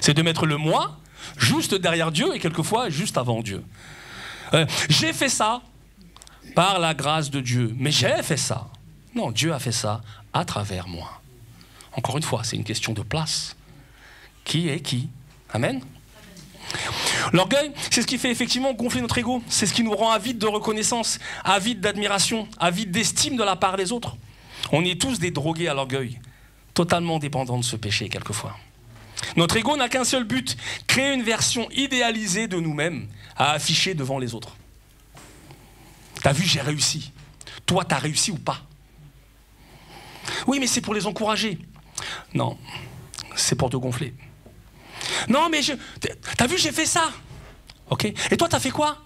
C'est de mettre le moi juste derrière Dieu et quelquefois juste avant Dieu. J'ai fait ça par la grâce de Dieu, mais j'ai fait ça. Non, Dieu a fait ça à travers moi. Encore une fois, c'est une question de place. Qui est qui? Amen. L'orgueil, c'est ce qui fait effectivement gonfler notre ego. C'est ce qui nous rend avides de reconnaissance, avides d'admiration, avides d'estime de la part des autres. On est tous des drogués à l'orgueil, totalement dépendants de ce péché quelquefois. Notre ego n'a qu'un seul but, créer une version idéalisée de nous-mêmes à afficher devant les autres. T'as vu, j'ai réussi. Toi, t'as réussi ou pas? Oui, mais c'est pour les encourager. Non, c'est pour te gonfler. Non, mais t'as vu, j'ai fait ça. Ok. Et toi, t'as fait quoi?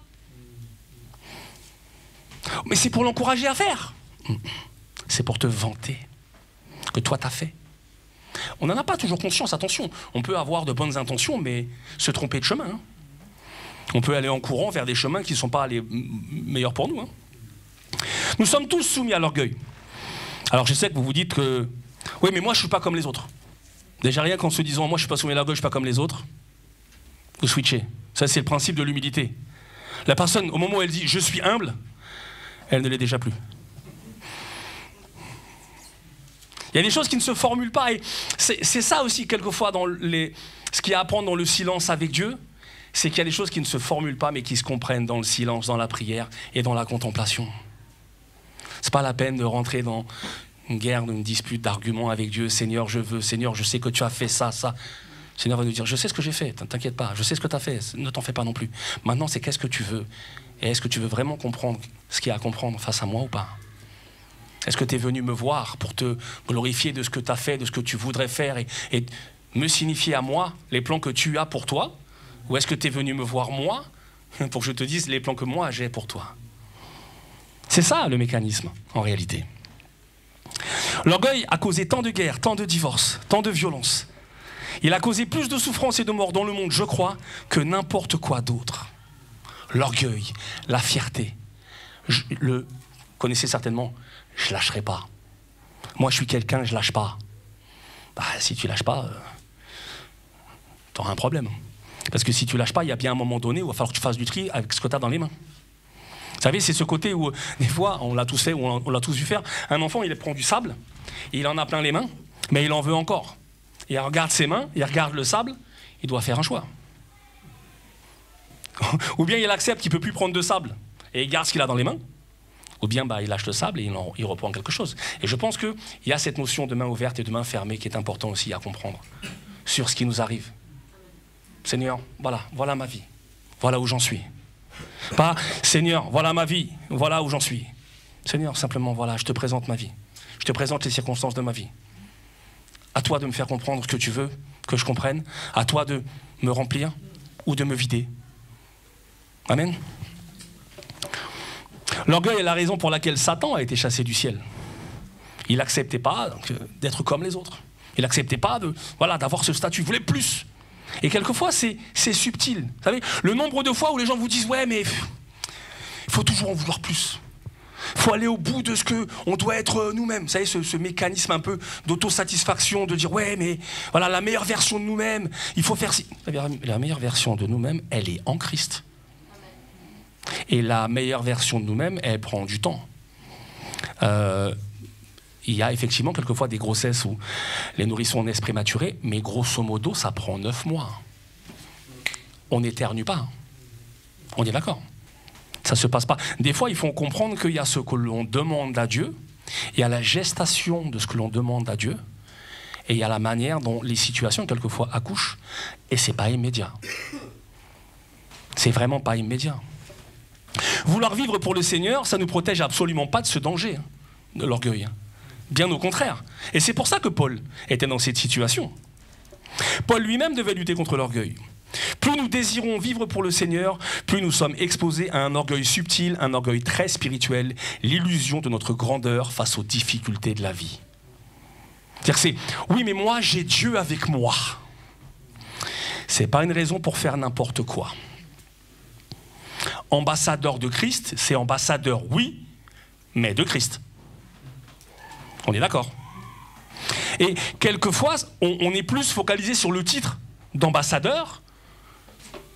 Mais c'est pour l'encourager à faire. C'est pour te vanter que toi, t'as fait. On n'en a pas toujours conscience, attention. On peut avoir de bonnes intentions, mais se tromper de chemin. Hein. On peut aller en courant vers des chemins qui ne sont pas les meilleurs pour nous. Hein. Nous sommes tous soumis à l'orgueil. Alors je sais que vous vous dites que... Oui, mais moi, je ne suis pas comme les autres. Déjà, rien qu'en se disant, moi, je ne suis pas soumis à l'orgueil, je ne suis pas comme les autres, vous switchez. Ça, c'est le principe de l'humilité. La personne, au moment où elle dit « je suis humble », elle ne l'est déjà plus. Il y a des choses qui ne se formulent pas. Et c'est ça aussi, quelquefois, ce qu'il y a à apprendre dans le silence avec Dieu, c'est qu'il y a des choses qui ne se formulent pas, mais qui se comprennent dans le silence, dans la prière et dans la contemplation. C'est pas la peine de rentrer dans une guerre, une dispute d'arguments avec Dieu. Seigneur, je veux. Seigneur, je sais que tu as fait ça, ça. Seigneur va nous dire, je sais ce que j'ai fait, t'inquiète pas. Je sais ce que tu as fait, ne t'en fais pas non plus. Maintenant, c'est qu'est-ce que tu veux? Et est-ce que tu veux vraiment comprendre ce qu'il y a à comprendre face à moi ou pas? Est-ce que tu es venu me voir pour te glorifier de ce que tu as fait, de ce que tu voudrais faire et me signifier à moi les plans que tu as pour toi? Ou est-ce que tu es venu me voir moi pour que je te dise les plans que moi j'ai pour toi? C'est ça le mécanisme en réalité. L'orgueil a causé tant de guerres, tant de divorces, tant de violences. Il a causé plus de souffrances et de morts dans le monde, je crois, que n'importe quoi d'autre. L'orgueil, la fierté. Vous connaissez certainement, je lâcherai pas. Moi, je suis quelqu'un, je lâche pas. Bah, si tu lâches pas, tu auras un problème. Parce que si tu lâches pas, il y a bien un moment donné où il va falloir que tu fasses du tri avec ce que tu as dans les mains. Vous savez, c'est ce côté où, des fois, on l'a tous fait, ou on l'a tous vu faire. Un enfant, il prend du sable, il en a plein les mains, mais il en veut encore. Il regarde ses mains, il regarde le sable, il doit faire un choix. Ou bien il accepte qu'il ne peut plus prendre de sable et il garde ce qu'il a dans les mains. Ou bien il lâche le sable et il reprend quelque chose. Et je pense qu'il y a cette notion de main ouverte et de main fermée qui est important aussi à comprendre sur ce qui nous arrive. Seigneur, voilà ma vie, voilà où j'en suis. Pas Seigneur, voilà ma vie, voilà où j'en suis. Seigneur, simplement voilà, je te présente ma vie. Je te présente les circonstances de ma vie. À toi de me faire comprendre ce que tu veux, que je comprenne. À toi de me remplir ou de me vider. Amen. L'orgueil est la raison pour laquelle Satan a été chassé du ciel. Il n'acceptait pas d'être comme les autres. Il n'acceptait pas d'avoir ce statut. Il voulait plus. Et quelquefois, c'est subtil. Vous savez, le nombre de fois où les gens vous disent « Ouais, mais il faut toujours en vouloir plus. Il faut aller au bout de ce qu'on doit être nous-mêmes. » Vous savez, ce mécanisme un peu d'autosatisfaction, de dire « Ouais, mais voilà, la meilleure version de nous-mêmes, il faut faire ci. » La meilleure version de nous-mêmes, elle est en Christ. Et la meilleure version de nous-mêmes, elle prend du temps. Il y a effectivement quelquefois des grossesses où les nourrissons naissent prématurés, mais grosso modo, ça prend 9 mois. On n'éternue pas. On est d'accord. Ça ne se passe pas. Des fois, il faut comprendre qu'il y a ce que l'on demande à Dieu, il y a la gestation de ce que l'on demande à Dieu, et il y a la manière dont les situations, quelquefois, accouchent, et ce n'est pas immédiat. C'est vraiment pas immédiat. Vouloir vivre pour le Seigneur, ça ne nous protège absolument pas de ce danger, de l'orgueil. Bien au contraire. Et c'est pour ça que Paul était dans cette situation. Paul lui-même devait lutter contre l'orgueil. Plus nous désirons vivre pour le Seigneur, plus nous sommes exposés à un orgueil subtil, un orgueil très spirituel, l'illusion de notre grandeur face aux difficultés de la vie. C'est-à-dire c'est, oui mais moi j'ai Dieu avec moi. C'est pas une raison pour faire n'importe quoi. Ambassadeur de Christ, c'est ambassadeur, oui, mais de Christ. On est d'accord. Et quelquefois, on est plus focalisé sur le titre d'ambassadeur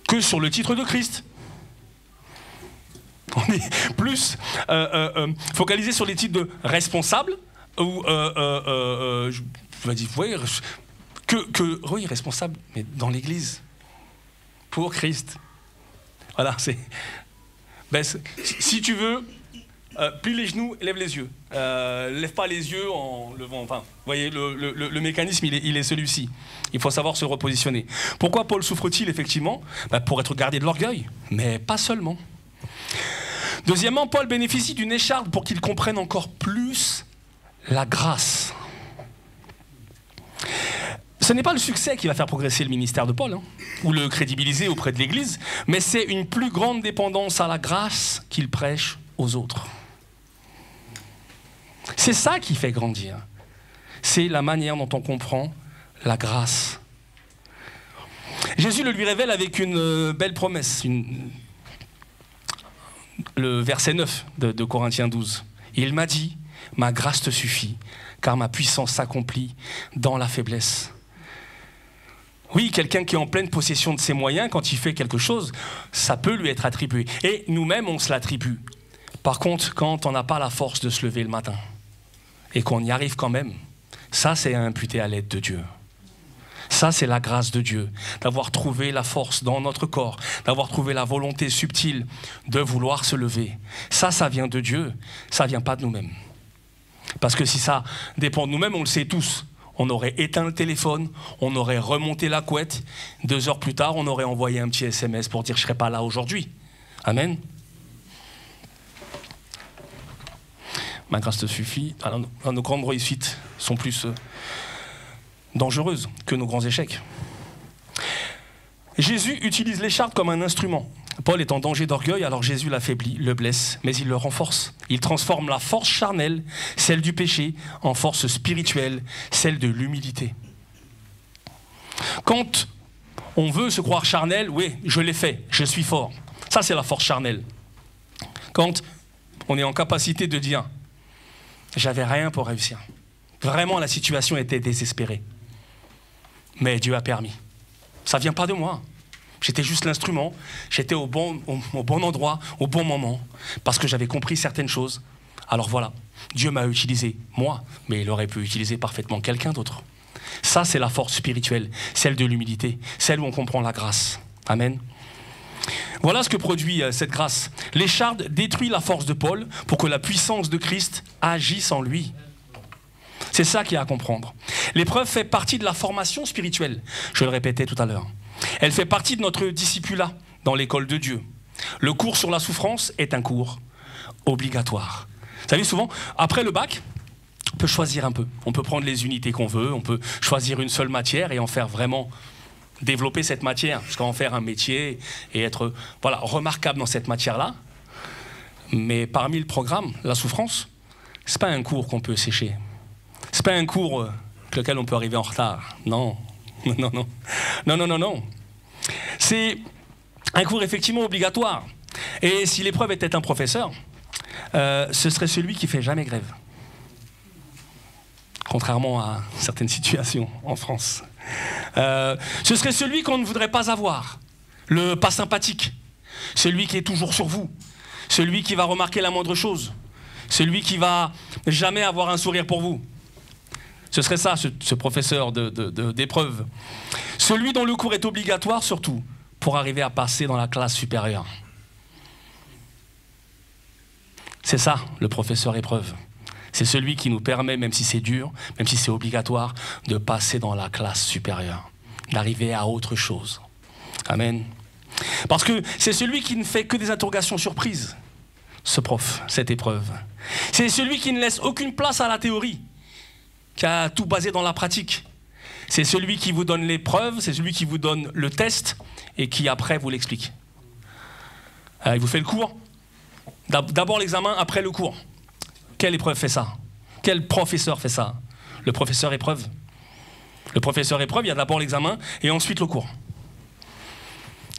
que sur le titre de Christ. On est plus focalisé sur les titres de responsable ou je vais dire, oui, responsable, mais dans l'Église, pour Christ. Voilà, c'est. Si tu veux, plie les genoux, lève les yeux. Lève pas les yeux en levant. Enfin, vous voyez, le mécanisme, il est celui-ci. Il faut savoir se repositionner. Pourquoi Paul souffre-t-il, effectivement ? Pour être gardé de l'orgueil, mais pas seulement. Deuxièmement, Paul bénéficie d'une écharpe pour qu'il comprenne encore plus la grâce. Ce n'est pas le succès qui va faire progresser le ministère de Paul, ou le crédibiliser auprès de l'Église, mais c'est une plus grande dépendance à la grâce qu'il prêche aux autres. C'est ça qui fait grandir. C'est la manière dont on comprend la grâce. Jésus le lui révèle avec une belle promesse, le verset 9 de Corinthiens 12. Il m'a dit, ma grâce te suffit, car ma puissance s'accomplit dans la faiblesse. Oui, quelqu'un qui est en pleine possession de ses moyens, quand il fait quelque chose, ça peut lui être attribué. Et nous-mêmes, on se l'attribue. Par contre, quand on n'a pas la force de se lever le matin, et qu'on y arrive quand même, ça, c'est à imputer à l'aide de Dieu. Ça, c'est la grâce de Dieu, d'avoir trouvé la force dans notre corps, d'avoir trouvé la volonté subtile de vouloir se lever. Ça vient de Dieu, ça ne vient pas de nous-mêmes. Parce que si ça dépend de nous-mêmes, on le sait tous. On aurait éteint le téléphone, on aurait remonté la couette. 2 heures plus tard, on aurait envoyé un petit SMS pour dire « je ne serai pas là aujourd'hui ». Amen. Ma grâce te suffit. Alors, nos grandes réussites sont plus dangereuses que nos grands échecs. Jésus utilise l'écharpe comme un instrument. Paul est en danger d'orgueil, alors Jésus l'affaiblit, le blesse, mais il le renforce. Il transforme la force charnelle, celle du péché, en force spirituelle, celle de l'humilité. Quand on veut se croire charnel, oui, je l'ai fait, je suis fort. Ça, c'est la force charnelle. Quand on est en capacité de dire, j'avais rien pour réussir. Vraiment, la situation était désespérée. Mais Dieu a permis. Ça ne vient pas de moi. J'étais juste l'instrument, j'étais au bon endroit, au bon moment, parce que j'avais compris certaines choses. Alors voilà, Dieu m'a utilisé, moi, mais il aurait pu utiliser parfaitement quelqu'un d'autre. Ça, c'est la force spirituelle, celle de l'humilité, celle où on comprend la grâce. Amen. Voilà ce que produit cette grâce. L'écharpe détruit la force de Paul pour que la puissance de Christ agisse en lui. C'est ça qu'il y a à comprendre. L'épreuve fait partie de la formation spirituelle, je le répétais tout à l'heure. Elle fait partie de notre discipulat dans l'école de Dieu. Le cours sur la souffrance est un cours obligatoire. Vous savez, souvent, après le bac, peut choisir un peu. On peut prendre les unités qu'on veut, on peut choisir une seule matière et en faire vraiment développer cette matière, jusqu'à en faire un métier et être voilà, remarquable dans cette matière-là. Mais parmi le programme, la souffrance, c'est pas un cours qu'on peut sécher. C'est pas un cours avec lequel on peut arriver en retard. Non, non, non, non, non, non, non. C'est un cours effectivement obligatoire. Et si l'épreuve était un professeur, ce serait celui qui fait jamais grève. Contrairement à certaines situations en France. Ce serait celui qu'on ne voudrait pas avoir. Le pas sympathique. Celui qui est toujours sur vous. Celui qui va remarquer la moindre chose. Celui qui va jamais avoir un sourire pour vous. Ce serait ça, ce professeur d'épreuve. Celui dont le cours est obligatoire, surtout, pour arriver à passer dans la classe supérieure. C'est ça, le professeur épreuve. C'est celui qui nous permet, même si c'est dur, même si c'est obligatoire, de passer dans la classe supérieure, d'arriver à autre chose. Amen. Parce que c'est celui qui ne fait que des interrogations surprises, ce prof, cette épreuve. C'est celui qui ne laisse aucune place à la théorie, qui a tout basé dans la pratique. C'est celui qui vous donne l'épreuve, c'est celui qui vous donne le test et qui après vous l'explique. Il vous fait le cours. D'abord l'examen, après le cours. Quelle épreuve fait ça? Quel professeur fait ça? Le professeur épreuve. Le professeur épreuve, il y a d'abord l'examen et ensuite le cours.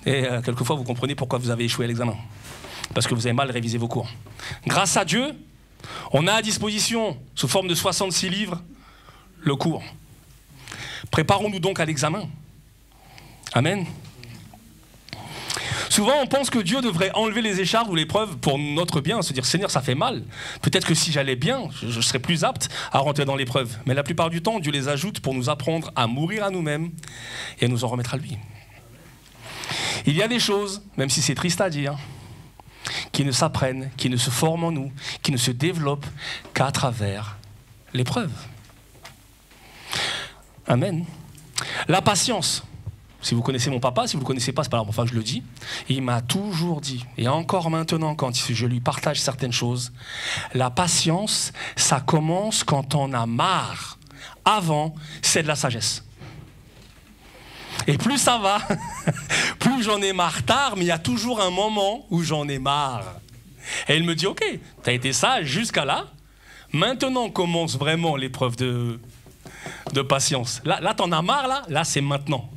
Et quelquefois, vous comprenez pourquoi vous avez échoué à l'examen. Parce que vous avez mal révisé vos cours. Grâce à Dieu, on a à disposition, sous forme de 66 livres, le cours. Préparons-nous donc à l'examen. Amen. Souvent, on pense que Dieu devrait enlever les écharpes ou l'épreuve pour notre bien, se dire « Seigneur, ça fait mal. Peut-être que si j'allais bien, je serais plus apte à rentrer dans l'épreuve. » Mais la plupart du temps, Dieu les ajoute pour nous apprendre à mourir à nous-mêmes et à nous en remettre à lui. Il y a des choses, même si c'est triste à dire, qui ne s'apprennent, qui ne se forment en nous, qui ne se développent qu'à travers l'épreuve. Amen. La patience. Si vous connaissez mon papa, si vous ne le connaissez pas, c'est pas grave, enfin je le dis. Il m'a toujours dit, et encore maintenant quand je lui partage certaines choses, la patience, ça commence quand on a marre. Avant, c'est de la sagesse. Et plus ça va, plus j'en ai marre tard, mais il y a toujours un moment où j'en ai marre. Et il me dit, ok, t'as été sage jusqu'à là, maintenant commence vraiment l'épreuve de patience. Là t'en as marre, là c'est maintenant.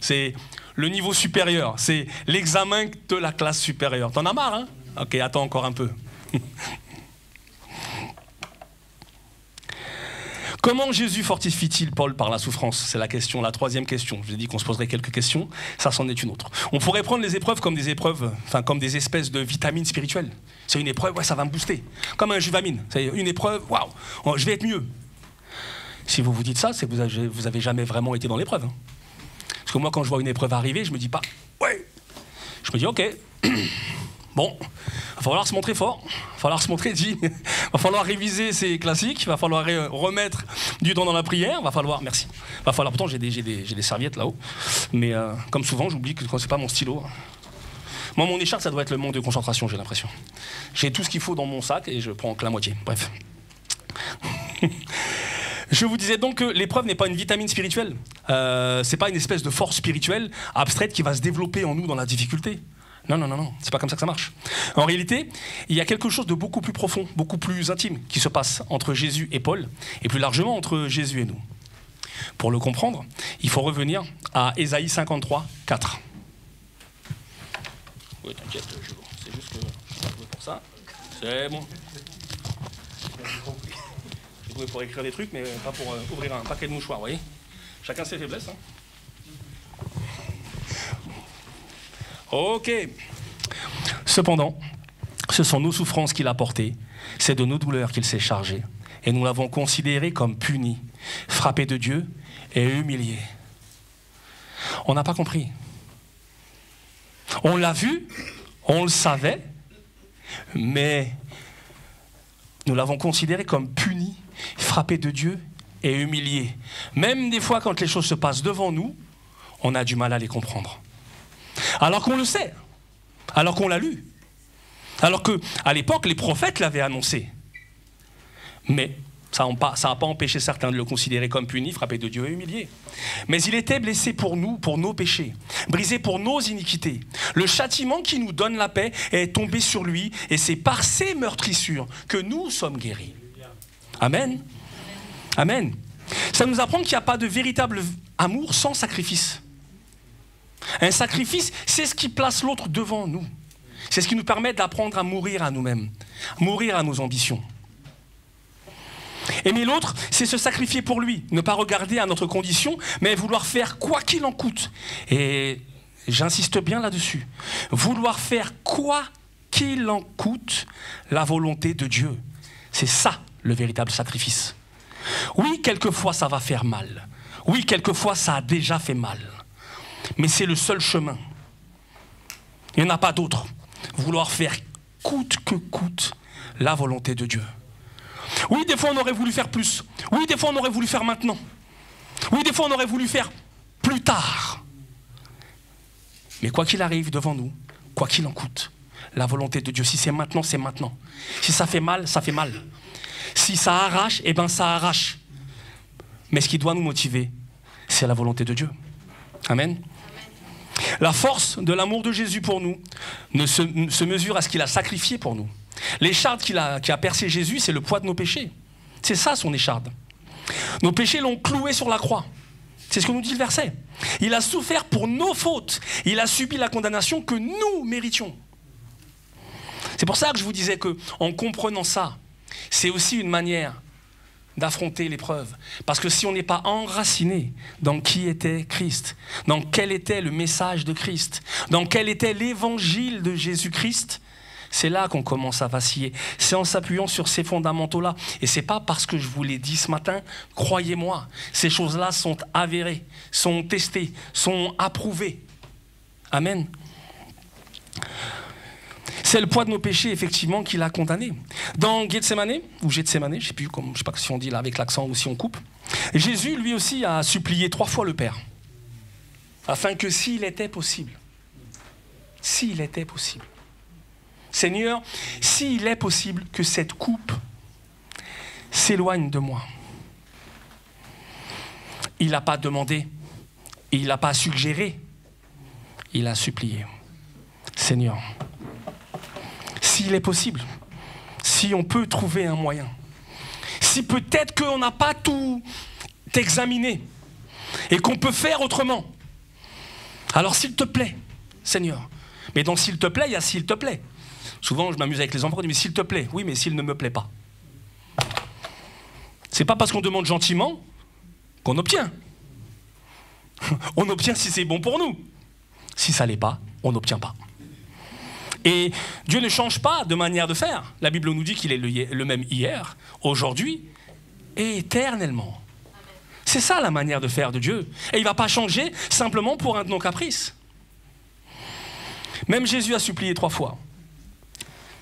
C'est le niveau supérieur, c'est l'examen de la classe supérieure. T'en as marre, hein? Ok, attends encore un peu. Comment Jésus fortifie-t-il Paul par la souffrance? C'est la question, la troisième question. Je vous ai dit qu'on se poserait quelques questions, ça c'en est une autre. On pourrait prendre les épreuves comme des épreuves, enfin comme des espèces de vitamines spirituelles. C'est une épreuve, ouais, ça va me booster. Comme un juvamine. C'est une épreuve, waouh, je vais être mieux. Si vous vous dites ça, c'est que vous avez jamais vraiment été dans l'épreuve. Hein. Parce que moi, quand je vois une épreuve arriver, je me dis pas, ouais. Je me dis, ok, bon, il va falloir se montrer fort, il va falloir se montrer digne, il va falloir réviser ses classiques, il va falloir remettre du temps dans la prière, il va falloir, merci, il va falloir, pourtant j'ai des serviettes là-haut, mais comme souvent, j'oublie que c'est pas mon stylo. Moi, mon écharpe, ça doit être le manque de concentration, j'ai l'impression. J'ai tout ce qu'il faut dans mon sac et je prends que la moitié, bref. Je vous disais donc que l'épreuve n'est pas une vitamine spirituelle. C'est pas une espèce de force spirituelle abstraite qui va se développer en nous dans la difficulté. Non, non, non, non, c'est pas comme ça que ça marche. En réalité, il y a quelque chose de beaucoup plus profond, beaucoup plus intime qui se passe entre Jésus et Paul, et plus largement entre Jésus et nous. Pour le comprendre, il faut revenir à Ésaïe 53, 4. Oui, t'inquiète, c'est juste que je suis pas doué pour ça. C'est bon. Pour écrire des trucs, mais pas pour ouvrir un paquet de mouchoirs, vous voyez. Chacun ses faiblesses. Hein. Ok. Cependant, ce sont nos souffrances qu'il a portées, c'est de nos douleurs qu'il s'est chargé, et nous l'avons considéré comme puni, frappé de Dieu et humilié. On n'a pas compris. On l'a vu, on le savait, mais nous l'avons considéré comme puni, frappé de Dieu et humilié. Même des fois, quand les choses se passent devant nous, on a du mal à les comprendre. Alors qu'on le sait, alors qu'on l'a lu, alors qu'à l'époque, les prophètes l'avaient annoncé. Mais Ça n'a pas empêché certains de le considérer comme puni, frappé de Dieu et humilié. Mais il était blessé pour nous, pour nos péchés, brisé pour nos iniquités. Le châtiment qui nous donne la paix est tombé sur lui, et c'est par ses meurtrissures que nous sommes guéris. Amen. Amen. Ça nous apprend qu'il n'y a pas de véritable amour sans sacrifice. Un sacrifice, c'est ce qui place l'autre devant nous. C'est ce qui nous permet d'apprendre à mourir à nous-mêmes, mourir à nos ambitions. Aimer l'autre, c'est se sacrifier pour lui, ne pas regarder à notre condition, mais vouloir faire quoi qu'il en coûte. Et j'insiste bien là-dessus. Vouloir faire quoi qu'il en coûte la volonté de Dieu. C'est ça le véritable sacrifice. Oui, quelquefois ça va faire mal. Oui, quelquefois ça a déjà fait mal. Mais c'est le seul chemin. Il n'y en a pas d'autre. Vouloir faire coûte que coûte la volonté de Dieu. Oui, des fois on aurait voulu faire plus. Oui, des fois on aurait voulu faire maintenant. Oui, des fois on aurait voulu faire plus tard. Mais quoi qu'il arrive devant nous, quoi qu'il en coûte, la volonté de Dieu, si c'est maintenant, c'est maintenant. Si ça fait mal, ça fait mal. Si ça arrache, eh bien ça arrache. Mais ce qui doit nous motiver, c'est la volonté de Dieu. Amen. La force de l'amour de Jésus pour nous ne se mesure à ce qu'il a sacrifié pour nous. L'écharde qui a percé Jésus, c'est le poids de nos péchés. C'est ça son écharde. Nos péchés l'ont cloué sur la croix. C'est ce que nous dit le verset. Il a souffert pour nos fautes. Il a subi la condamnation que nous méritions. C'est pour ça que je vous disais qu'en comprenant ça, c'est aussi une manière d'affronter l'épreuve. Parce que si on n'est pas enraciné dans qui était Christ, dans quel était le message de Christ, dans quel était l'évangile de Jésus-Christ, c'est là qu'on commence à vaciller. C'est en s'appuyant sur ces fondamentaux-là. Et c'est pas parce que je vous l'ai dit ce matin, croyez-moi, ces choses-là sont avérées, sont testées, sont approuvées. Amen. C'est le poids de nos péchés, effectivement, qui l'a condamné. Dans Gethsémane, ou Gethsémane, je ne sais pas si on dit là avec l'accent ou si on coupe, Jésus, lui aussi, a supplié 3 fois le Père, afin que s'il était possible, Seigneur, s'il est possible que cette coupe s'éloigne de moi. Il n'a pas demandé, il n'a pas suggéré, il a supplié. Seigneur, s'il est possible, si on peut trouver un moyen, si peut-être qu'on n'a pas tout examiné et qu'on peut faire autrement, alors s'il te plaît, Seigneur. Mais dans s'il te plaît, il y a s'il te plaît. Souvent, je m'amuse avec les enfants, je dis, mais s'il te plaît. Oui, mais s'il ne me plaît pas. C'est pas parce qu'on demande gentiment qu'on obtient. On obtient si c'est bon pour nous. Si ça l'est pas, on n'obtient pas. Et Dieu ne change pas de manière de faire. La Bible nous dit qu'il est le même hier, aujourd'hui et éternellement. C'est ça la manière de faire de Dieu. Et il ne va pas changer simplement pour un de nos caprices. Même Jésus a supplié 3 fois.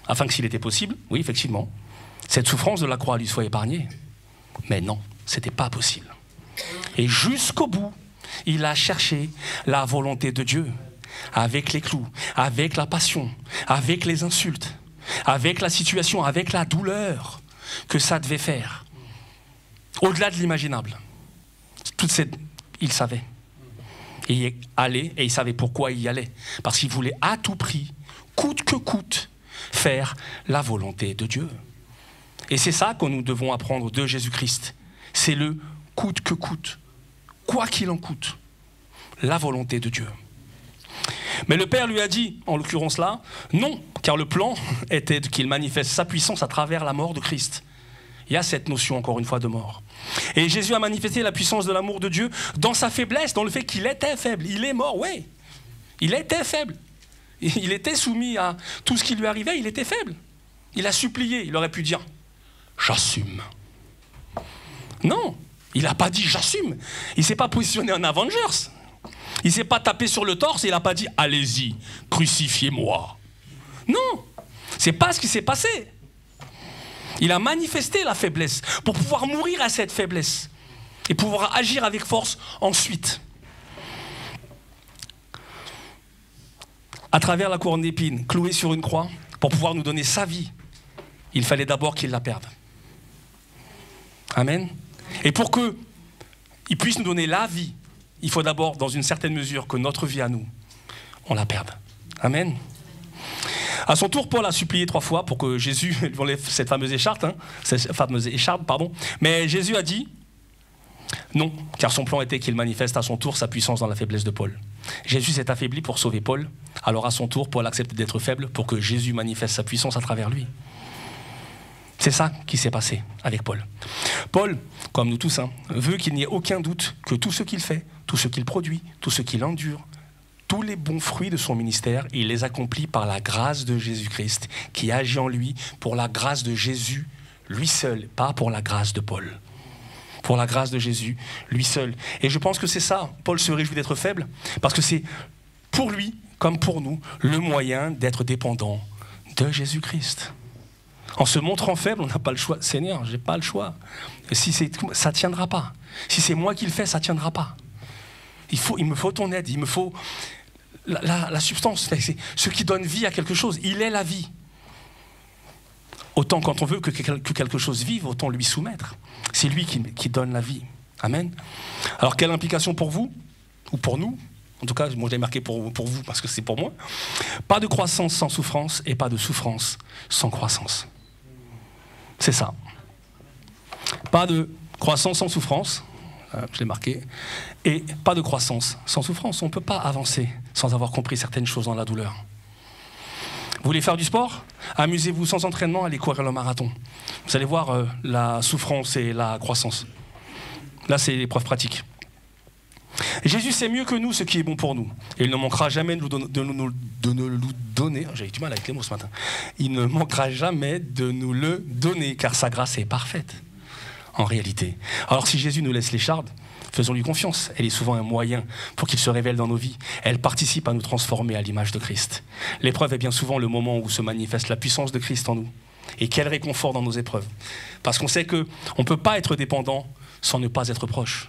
Afin que s'il était possible, oui, effectivement, cette souffrance de la croix lui soit épargnée. Mais non, ce n'était pas possible. Et jusqu'au bout, il a cherché la volonté de Dieu. Avec les clous, avec la passion, avec les insultes, avec la situation, avec la douleur que ça devait faire. Au-delà de l'imaginable. Il savait. Et il allait, et il savait pourquoi il y allait. Parce qu'il voulait à tout prix, coûte que coûte, faire la volonté de Dieu. Et c'est ça que nous devons apprendre de Jésus-Christ. C'est le coûte que coûte, quoi qu'il en coûte, la volonté de Dieu. Mais le Père lui a dit, en l'occurrence là, non, car le plan était qu'il manifeste sa puissance à travers la mort de Christ. Il y a cette notion, encore une fois, de mort. Et Jésus a manifesté la puissance de l'amour de Dieu dans sa faiblesse, dans le fait qu'il était faible. Il est mort, oui. Il était faible. Il était soumis à tout ce qui lui arrivait, il était faible. Il a supplié, il aurait pu dire « j'assume ». Non, il n'a pas dit « j'assume ». Il ne s'est pas positionné en Avengers. Il ne s'est pas tapé sur le torse et il n'a pas dit « allez-y, crucifiez-moi ». Non, ce n'est pas ce qui s'est passé. Il a manifesté la faiblesse pour pouvoir mourir à cette faiblesse et pouvoir agir avec force ensuite. À travers la couronne d'épines, clouée sur une croix, pour pouvoir nous donner sa vie, il fallait d'abord qu'il la perde. Amen. Et pour qu'il puisse nous donner la vie, il faut d'abord, dans une certaine mesure, que notre vie à nous, on la perde. Amen. À son tour, Paul a supplié 3 fois pour que Jésus lui enlève cette fameuse écharpe, mais Jésus a dit non, car son plan était qu'il manifeste à son tour sa puissance dans la faiblesse de Paul. Jésus s'est affaibli pour sauver Paul, alors à son tour, Paul accepte d'être faible pour que Jésus manifeste sa puissance à travers lui. C'est ça qui s'est passé avec Paul. Paul, comme nous tous, veut qu'il n'y ait aucun doute que tout ce qu'il fait, tout ce qu'il produit, tout ce qu'il endure, tous les bons fruits de son ministère, il les accomplit par la grâce de Jésus-Christ, qui agit en lui pour la grâce de Jésus, lui seul, pas pour la grâce de Paul. Pour la grâce de Jésus, lui seul. Et je pense que c'est ça, Paul se réjouit d'être faible, parce que c'est pour lui, comme pour nous, le moyen d'être dépendant de Jésus-Christ. En se montrant faible, on n'a pas le choix. Seigneur, j'ai pas le choix. Et si ça ne tiendra pas. Si c'est moi qui le fais, ça ne tiendra pas. Il me faut ton aide, il me faut la substance. C'est ce qui donne vie à quelque chose. Il est la vie. Autant quand on veut que quelque chose vive, autant lui soumettre. C'est lui qui donne la vie. Amen. Alors quelle implication pour vous ou pour nous? En tout cas, moi j'ai marqué pour vous parce que c'est pour moi. Pas de croissance sans souffrance et pas de souffrance sans croissance. C'est ça. Pas de croissance sans souffrance, je l'ai marqué, et pas de croissance sans souffrance. On ne peut pas avancer sans avoir compris certaines choses dans la douleur. Vous voulez faire du sport? Amusez-vous sans entraînement, allez courir le marathon. Vous allez voir la souffrance et la croissance. Là, c'est l'épreuve pratique. Jésus sait mieux que nous ce qui est bon pour nous. Et il ne manquera jamais de nous donner. J'ai eu du mal avec les mots ce matin. Il ne manquera jamais de nous le donner, car sa grâce est parfaite, en réalité. Alors si Jésus nous laisse l'écharde, faisons-lui confiance. Elle est souvent un moyen pour qu'il se révèle dans nos vies. Elle participe à nous transformer à l'image de Christ. L'épreuve est bien souvent le moment où se manifeste la puissance de Christ en nous. Et quel réconfort dans nos épreuves. Parce qu'on sait qu'on ne peut pas être dépendant sans ne pas être proche.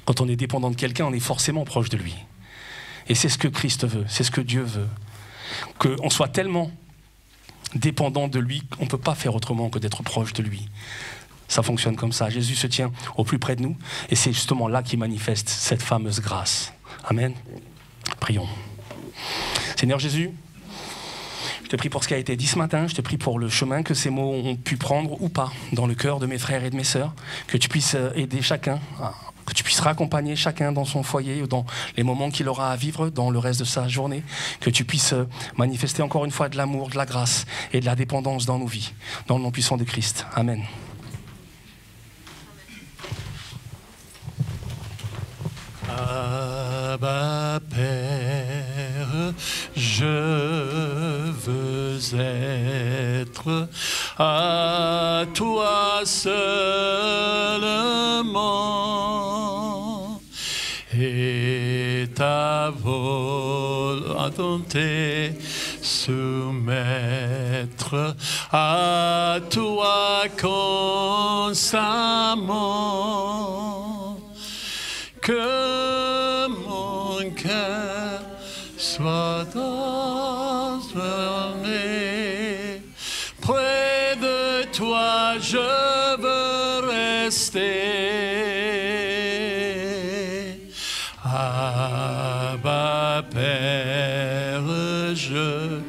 Quand on est dépendant de quelqu'un, on est forcément proche de lui. Et c'est ce que Christ veut, c'est ce que Dieu veut. Qu'on soit tellement dépendant de lui qu'on ne peut pas faire autrement que d'être proche de lui. Ça fonctionne comme ça. Jésus se tient au plus près de nous et c'est justement là qu'il manifeste cette fameuse grâce. Amen. Prions. Seigneur Jésus, je te prie pour ce qui a été dit ce matin, je te prie pour le chemin que ces mots ont pu prendre ou pas dans le cœur de mes frères et de mes sœurs, que tu puisses aider chacun, que tu puisses raccompagner chacun dans son foyer ou dans les moments qu'il aura à vivre dans le reste de sa journée, que tu puisses manifester encore une fois de l'amour, de la grâce et de la dépendance dans nos vies, dans le nom puissant de Christ. Amen. Abba Père, je veux être à toi seulement et ta volonté soumettre à toi constamment. Que mon cœur soit transformé, près de toi je veux rester. Abba Père, je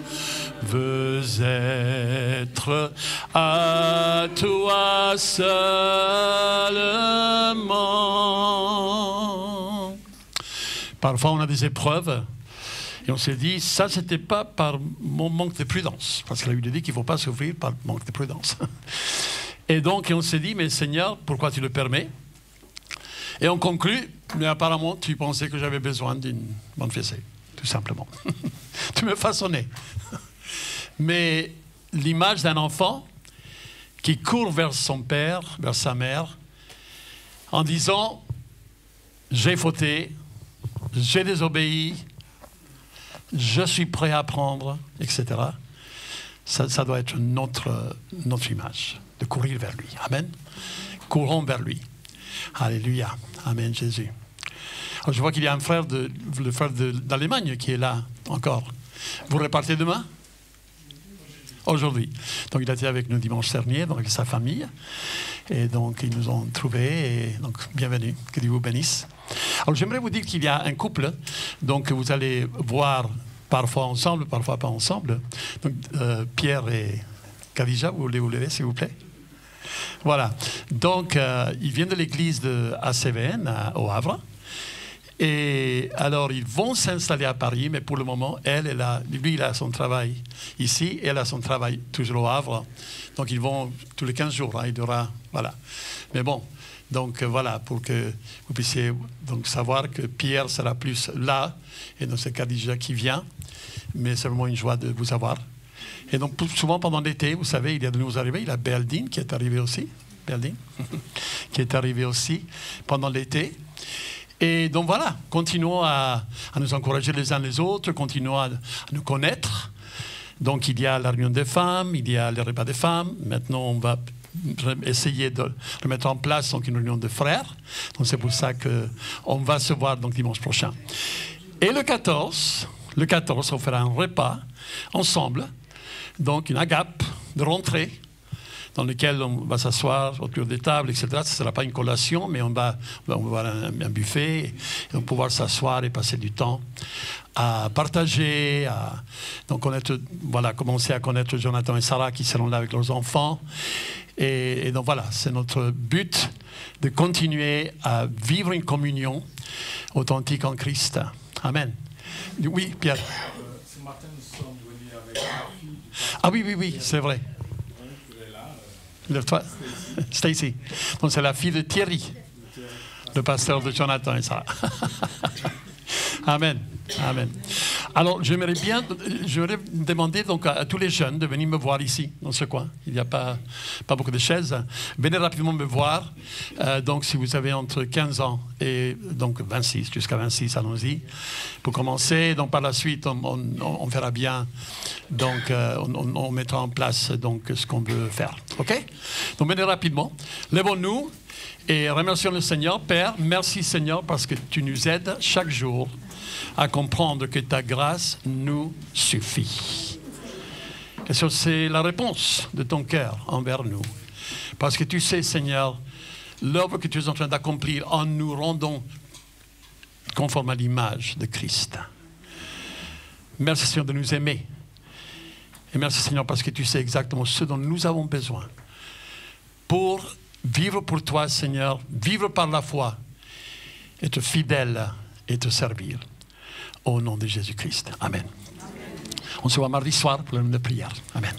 veux être à toi seulement. Parfois, on a des épreuves et on s'est dit, ça, c'était pas par mon manque de prudence. Parce que la Bible dit qu'il ne faut pas souffrir par manque de prudence. Et donc, on s'est dit, mais Seigneur, pourquoi tu le permets? Et on conclut, mais apparemment, tu pensais que j'avais besoin d'une bonne fessée, tout simplement. Tu me façonnais. Mais l'image d'un enfant qui court vers son père, vers sa mère, en disant, j'ai fauté, j'ai désobéi, je suis prêt à apprendre, etc. Ça doit être notre image, de courir vers lui. Amen. Courons vers lui. Alléluia. Amen, Jésus. Alors, je vois qu'il y a le frère d'Allemagne qui est là encore. Vous repartez demain? Aujourd'hui. Donc il a été avec nous dimanche dernier, donc avec sa famille. Et donc, ils nous ont trouvés. Et donc, bienvenue. Que Dieu vous bénisse. Alors, j'aimerais vous dire qu'il y a un couple. Donc, vous allez voir parfois ensemble, parfois pas ensemble. Donc, Pierre et Khadija, vous voulez vous lever, s'il vous plaît? Voilà. Donc, ils viennent de l'église de ACVN, au Havre. Et alors, ils vont s'installer à Paris, mais pour le moment, lui, il a son travail ici, elle a son travail toujours au Havre. Donc, ils vont tous les 15 jours, il aura, voilà. Mais bon, donc voilà, pour que vous puissiez donc savoir que Pierre sera plus là, et donc c'est Khadija qui vient, mais c'est vraiment une joie de vous avoir. Et donc, souvent pendant l'été, vous savez, il y a de nouveaux arrivés, il y a Beldine qui est arrivé aussi, qui est arrivé aussi pendant l'été. Et donc voilà, continuons à nous encourager les uns les autres, continuons à nous connaître. Donc il y a la réunion des femmes, il y a les repas des femmes. Maintenant, on va essayer de remettre en place donc, une réunion de frères. Donc c'est pour ça qu'on va se voir donc, dimanche prochain. Et le 14, on fera un repas ensemble, donc une agape de rentrée, dans lequel on va s'asseoir autour des tables, etc. Ce ne sera pas une collation, mais on va avoir un buffet, et on va pouvoir s'asseoir et passer du temps à partager, à donc commencer à connaître Jonathan et Sarah qui seront là avec leurs enfants. Et donc voilà, c'est notre but de continuer à vivre une communion authentique en Christ. Amen. Oui, Pierre. Ce matin, nous sommes venus avec la fille. Ah oui, c'est vrai. Stacy. Donc c'est la fille de Thierry, le pasteur de Jonathan et ça. Amen. Amen. Alors j'aimerais demander donc à tous les jeunes de venir me voir ici, dans ce coin. Il n'y a pas beaucoup de chaises. Venez rapidement me voir. Donc si vous avez entre 15 ans et donc 26, jusqu'à 26, allons-y. Pour commencer, donc par la suite, on verra bien. Donc on mettra en place donc ce qu'on veut faire. OK? Donc venez rapidement. Lèvons-nous et remercions le Seigneur. Père, merci Seigneur parce que tu nous aides chaque jour à comprendre que ta grâce nous suffit. Et ça, c'est la réponse de ton cœur envers nous. Parce que tu sais, Seigneur, l'œuvre que tu es en train d'accomplir en nous rendant conforme à l'image de Christ. Merci, Seigneur, de nous aimer. Et merci, Seigneur, parce que tu sais exactement ce dont nous avons besoin pour vivre pour toi, Seigneur, vivre par la foi, être fidèle et te servir. Au nom de Jésus-Christ. Amen. On se voit mardi soir pour la prière. Amen.